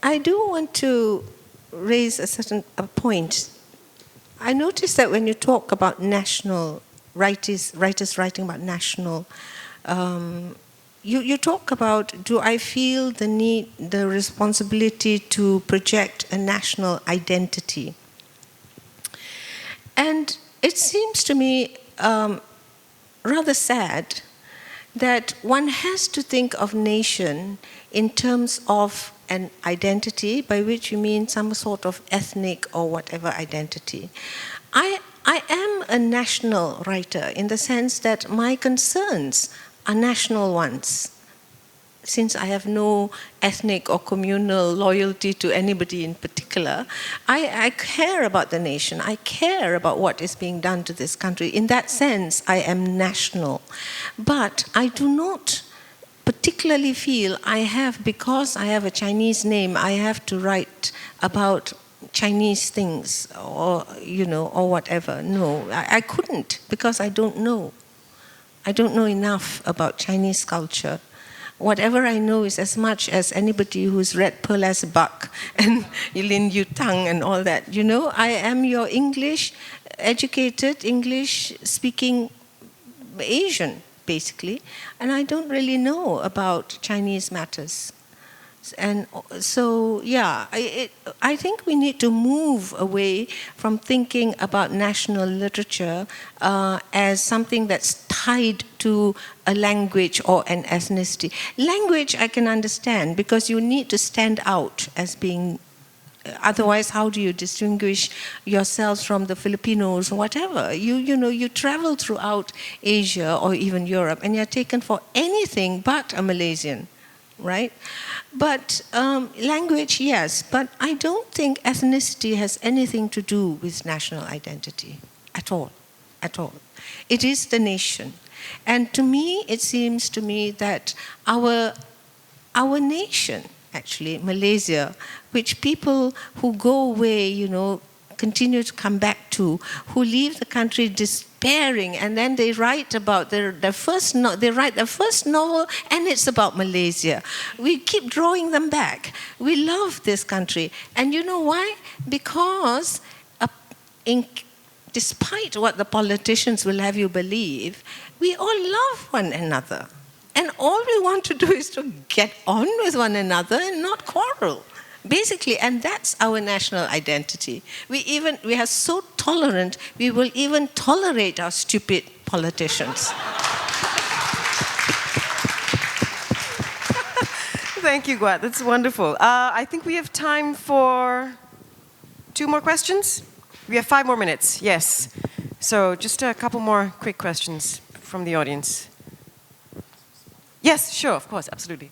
I do want to raise a certain point. I noticed that when you talk about national, writers writing about national, you talk about, do I feel the need, the responsibility to project a national identity? And it seems to me rather sad that one has to think of nation in terms of an identity, by which you mean some sort of ethnic or whatever identity. I am a national writer in the sense that my concerns are national ones. Since I have no ethnic or communal loyalty to anybody in particular, I care about the nation. I care about what is being done to this country. In that sense, I am national. But I do not particularly feel I have, because I have a Chinese name, I have to write about Chinese things or, or whatever. No, I couldn't, because I don't know. I don't know enough about Chinese culture. Whatever I know is as much as anybody who's read Pearl as a Buck and Lin Yu Tang and all that. I am your English-educated, English-speaking Asian, basically, and I don't really know about Chinese matters. And so, yeah, I think we need to move away from thinking about national literature as something that's tied to a language or an ethnicity. Language I can understand, because you need to stand out as being, otherwise how do you distinguish yourselves from the Filipinos or whatever? You travel throughout Asia or even Europe and you're taken for anything but a Malaysian, right? But language, yes, but I don't think ethnicity has anything to do with national identity at all, at all. It is the nation. And to me, it seems to me that our nation, actually, Malaysia, which people who go away, continue to come back to, who leave the country despairing, and then they write about their first novel, and it's about Malaysia. We keep drawing them back. We love this country. And you know why? Because despite what the politicians will have you believe, we all love one another. And all we want to do is to get on with one another and not quarrel. Basically, and that's our national identity. We are so tolerant, we will even tolerate our stupid politicians. Thank you, Guat. That's wonderful. I think we have time for 2 more questions. We have 5 more minutes, yes. So just a couple more quick questions from the audience. Yes, sure, of course, absolutely.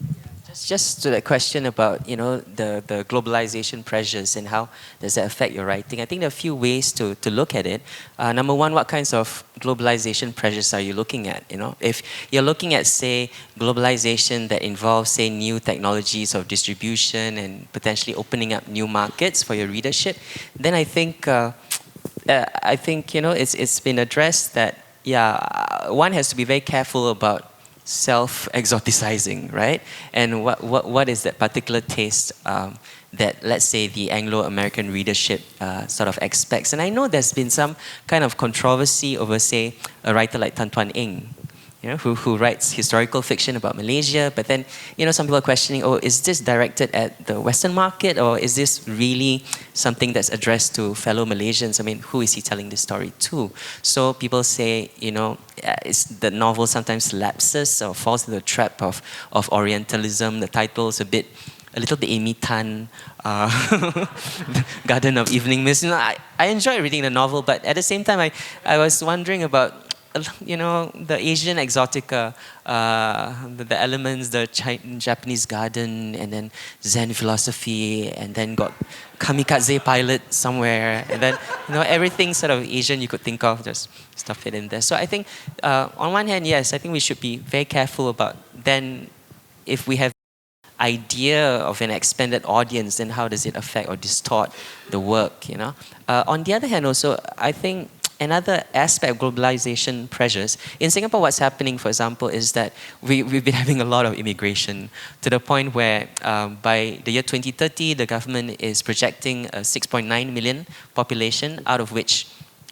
Just to that question about, the globalization pressures and how does that affect your writing. I think there are a few ways to look at it. Number one, what kinds of globalization pressures are you looking at? If you're looking at, say, globalization that involves, say, new technologies of distribution and potentially opening up new markets for your readership, then I think it's been addressed that, one has to be very careful about self-exoticizing, right? And what is that particular taste that, let's say, the Anglo-American readership sort of expects? And I know there's been some kind of controversy over, say, a writer like Tan Tuan Eng, who writes historical fiction about Malaysia, but then, some people are questioning, is this directed at the Western market, or is this really something that's addressed to fellow Malaysians? I mean, who is he telling this story to? So people say, the novel sometimes lapses or falls into the trap of Orientalism. The title's a little bit Amy Tan, Garden of Evening Mist. I enjoy reading the novel, but at the same time, I was wondering about, the Asian exotica, the elements, the Japanese garden, and then Zen philosophy, and then got kamikaze pilot somewhere, and then, everything sort of Asian you could think of, just stuff it in there. So I think, on one hand, yes, I think we should be very careful about then, if we have idea of an expanded audience, then how does it affect or distort the work, On the other hand also, I think, another aspect of globalization pressures, in Singapore what's happening, for example, is that we've been having a lot of immigration to the point where by the year 2030, the government is projecting a 6.9 million population, out of which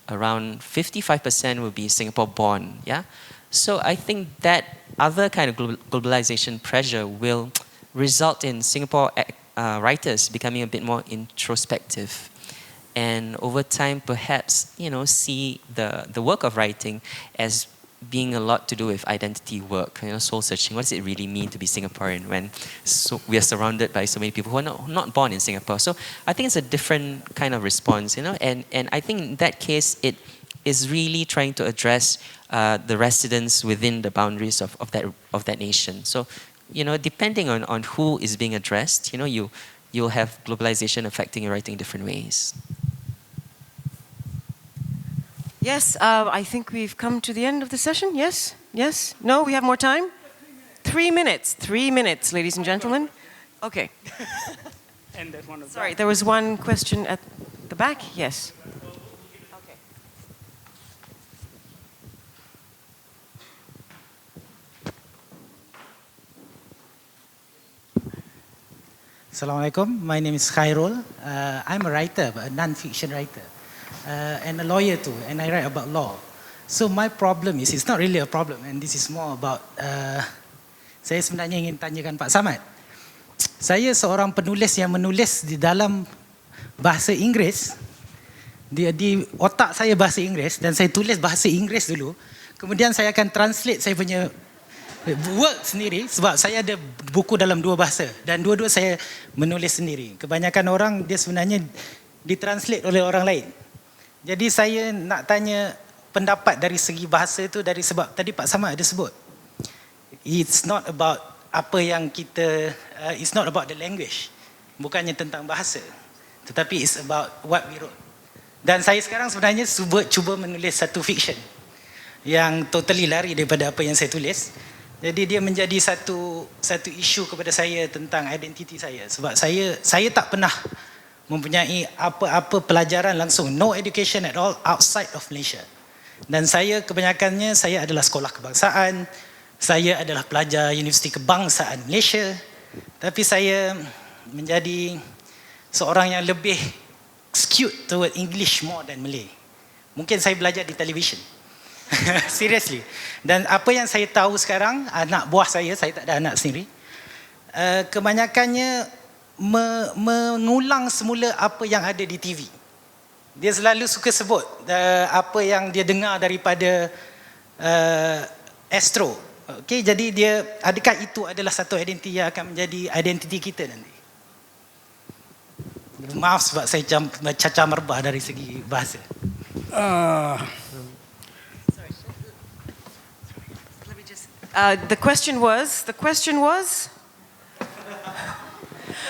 around 55% will be Singapore-born. Yeah? So I think that other kind of globalization pressure will result in Singapore writers becoming a bit more introspective, and over time perhaps see the work of writing as being a lot to do with identity work, soul searching. What does it really mean to be Singaporean when we are surrounded by so many people who are not born in Singapore? So I think it's a different kind of response, and I think in that case it is really trying to address the residents within the boundaries of that nation. So depending on who is being addressed, you'll have globalization affecting your writing in different ways. Yes, I think we've come to the end of the session. Yes? Yes? No, we have more time? 3 minutes. 3 minutes, ladies and gentlemen. Okay. And there's one of Sorry, there was one question at the back. Yes. Okay. Assalamualaikum. My name is Khairul. I'm a writer, a non-fiction writer, and a lawyer too, and I write about law. So my problem is, it's not really a problem, and this is more about, saya sebenarnya ingin tanyakan Pak Samad. Saya seorang penulis yang menulis di dalam bahasa Inggeris, di otak saya bahasa Inggeris, dan saya tulis bahasa Inggeris dulu, kemudian saya akan translate saya punya work sendiri, sebab saya ada buku dalam 2 bahasa dan dua-dua saya menulis sendiri. Kebanyakan orang dia sebenarnya ditranslate oleh orang lain. Jadi saya nak tanya pendapat dari segi bahasa itu, dari sebab tadi Pak Samad ada sebut, it's not about apa yang kita, it's not about the language, bukannya tentang bahasa, tetapi it's about what we wrote. Dan saya sekarang sebenarnya cuba menulis satu fiction yang totally lari daripada apa yang saya tulis. Jadi dia menjadi satu isu kepada saya tentang identiti saya, sebab saya tak pernah mempunyai apa-apa pelajaran langsung, no education at all outside of Malaysia. Dan saya kebanyakannya saya adalah sekolah kebangsaan, saya adalah pelajar Universiti Kebangsaan Malaysia, tapi saya menjadi seorang yang lebih skewed toward English more than Malay. Mungkin saya belajar di television. Seriously. Dan apa yang saya tahu sekarang, anak buah saya tak ada anak sendiri, kebanyakannya mengulang semula apa yang ada di TV. Dia selalu suka sebut apa yang dia dengar daripada Astro. Okay, jadi dia, adakah itu adalah satu identiti yang akan menjadi identiti kita nanti? Maaf sebab saya cacah merbah dari segi bahasa. The question was,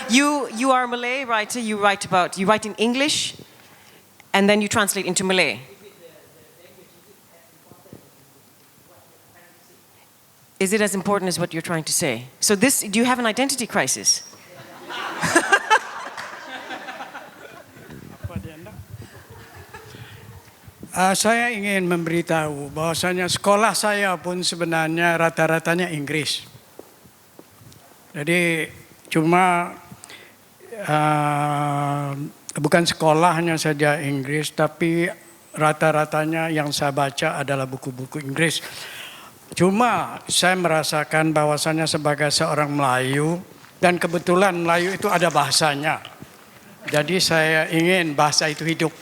you are a Malay writer. You write in English, and then you translate into Malay. Is it as important as what you're trying to say? So do you have an identity crisis? Saya ingin memberitahu bahwasanya sekolah saya pun sebenarnya rata-ratanya Inggris. Jadi cuma bukan sekolahnya saja Inggris, tapi rata-ratanya yang saya baca adalah buku-buku Inggris. Cuma saya merasakan bahwasanya sebagai seorang Melayu, dan kebetulan Melayu itu ada bahasanya. Jadi saya ingin bahasa itu hidup.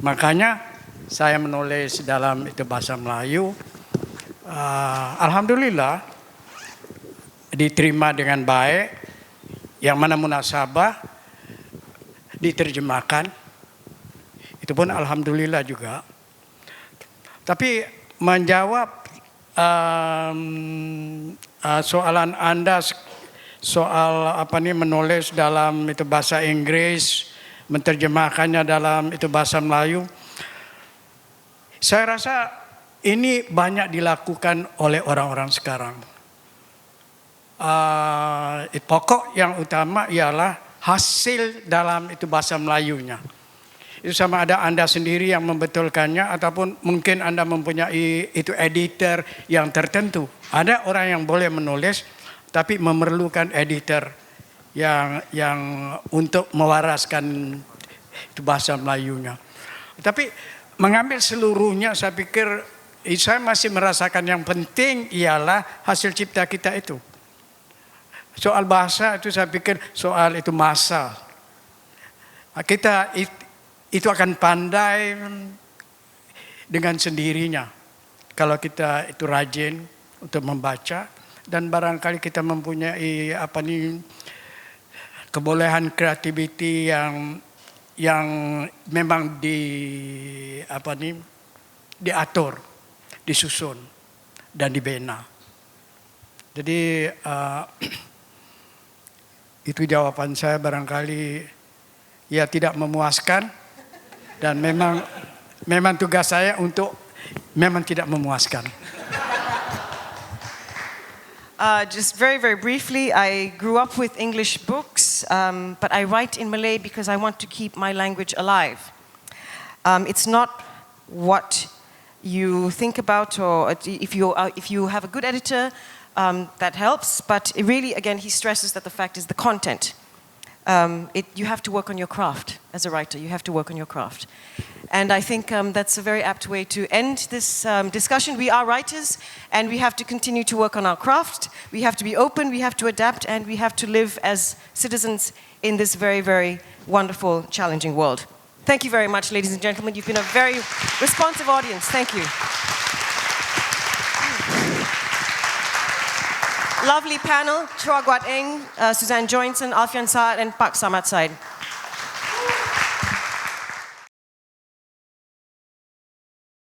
Makanya saya menulis dalam itu bahasa Melayu. Alhamdulillah diterima dengan baik. Yang mana munasabah diterjemahkan. Itu pun alhamdulillah juga. Tapi menjawab soalan Anda soal menulis dalam itu bahasa Inggris, menerjemahkannya dalam itu bahasa Melayu. Saya rasa ini banyak dilakukan oleh orang-orang sekarang. Pokok yang utama ialah hasil dalam itu bahasa Melayunya. Itu sama ada Anda sendiri yang membetulkannya ataupun mungkin Anda mempunyai itu editor yang tertentu. Ada orang yang boleh menulis tapi memerlukan editor yang untuk mewaraskan itu bahasa Melayunya. Tapi mengambil seluruhnya saya pikir saya masih merasakan yang penting ialah hasil cipta kita itu. Soal bahasa itu saya pikir soal itu masa. Kita itu akan pandai dengan sendirinya. Kalau kita itu rajin untuk membaca dan barangkali kita mempunyai kebolehan kreativiti yang memang diatur, disusun dan dibina. Jadi itu jawaban saya barangkali ya tidak memuaskan dan memang tugas saya untuk memang tidak memuaskan. Just very, very briefly, I grew up with English books, but I write in Malay because I want to keep my language alive. It's not what you think about, or if you have a good editor, that helps, but really, again, he stresses that the fact is the content. You have to work on your craft as a writer. You have to work on your craft. And I think that's a very apt way to end this discussion. We are writers, and we have to continue to work on our craft. We have to be open, we have to adapt, and we have to live as citizens in this very, very wonderful, challenging world. Thank you very much, ladies and gentlemen. You've been a very responsive audience. Thank you. Lovely panel, Chua Guat Eng, Suzanne JOINSON, Alfian Saad, and Pak Samad Said.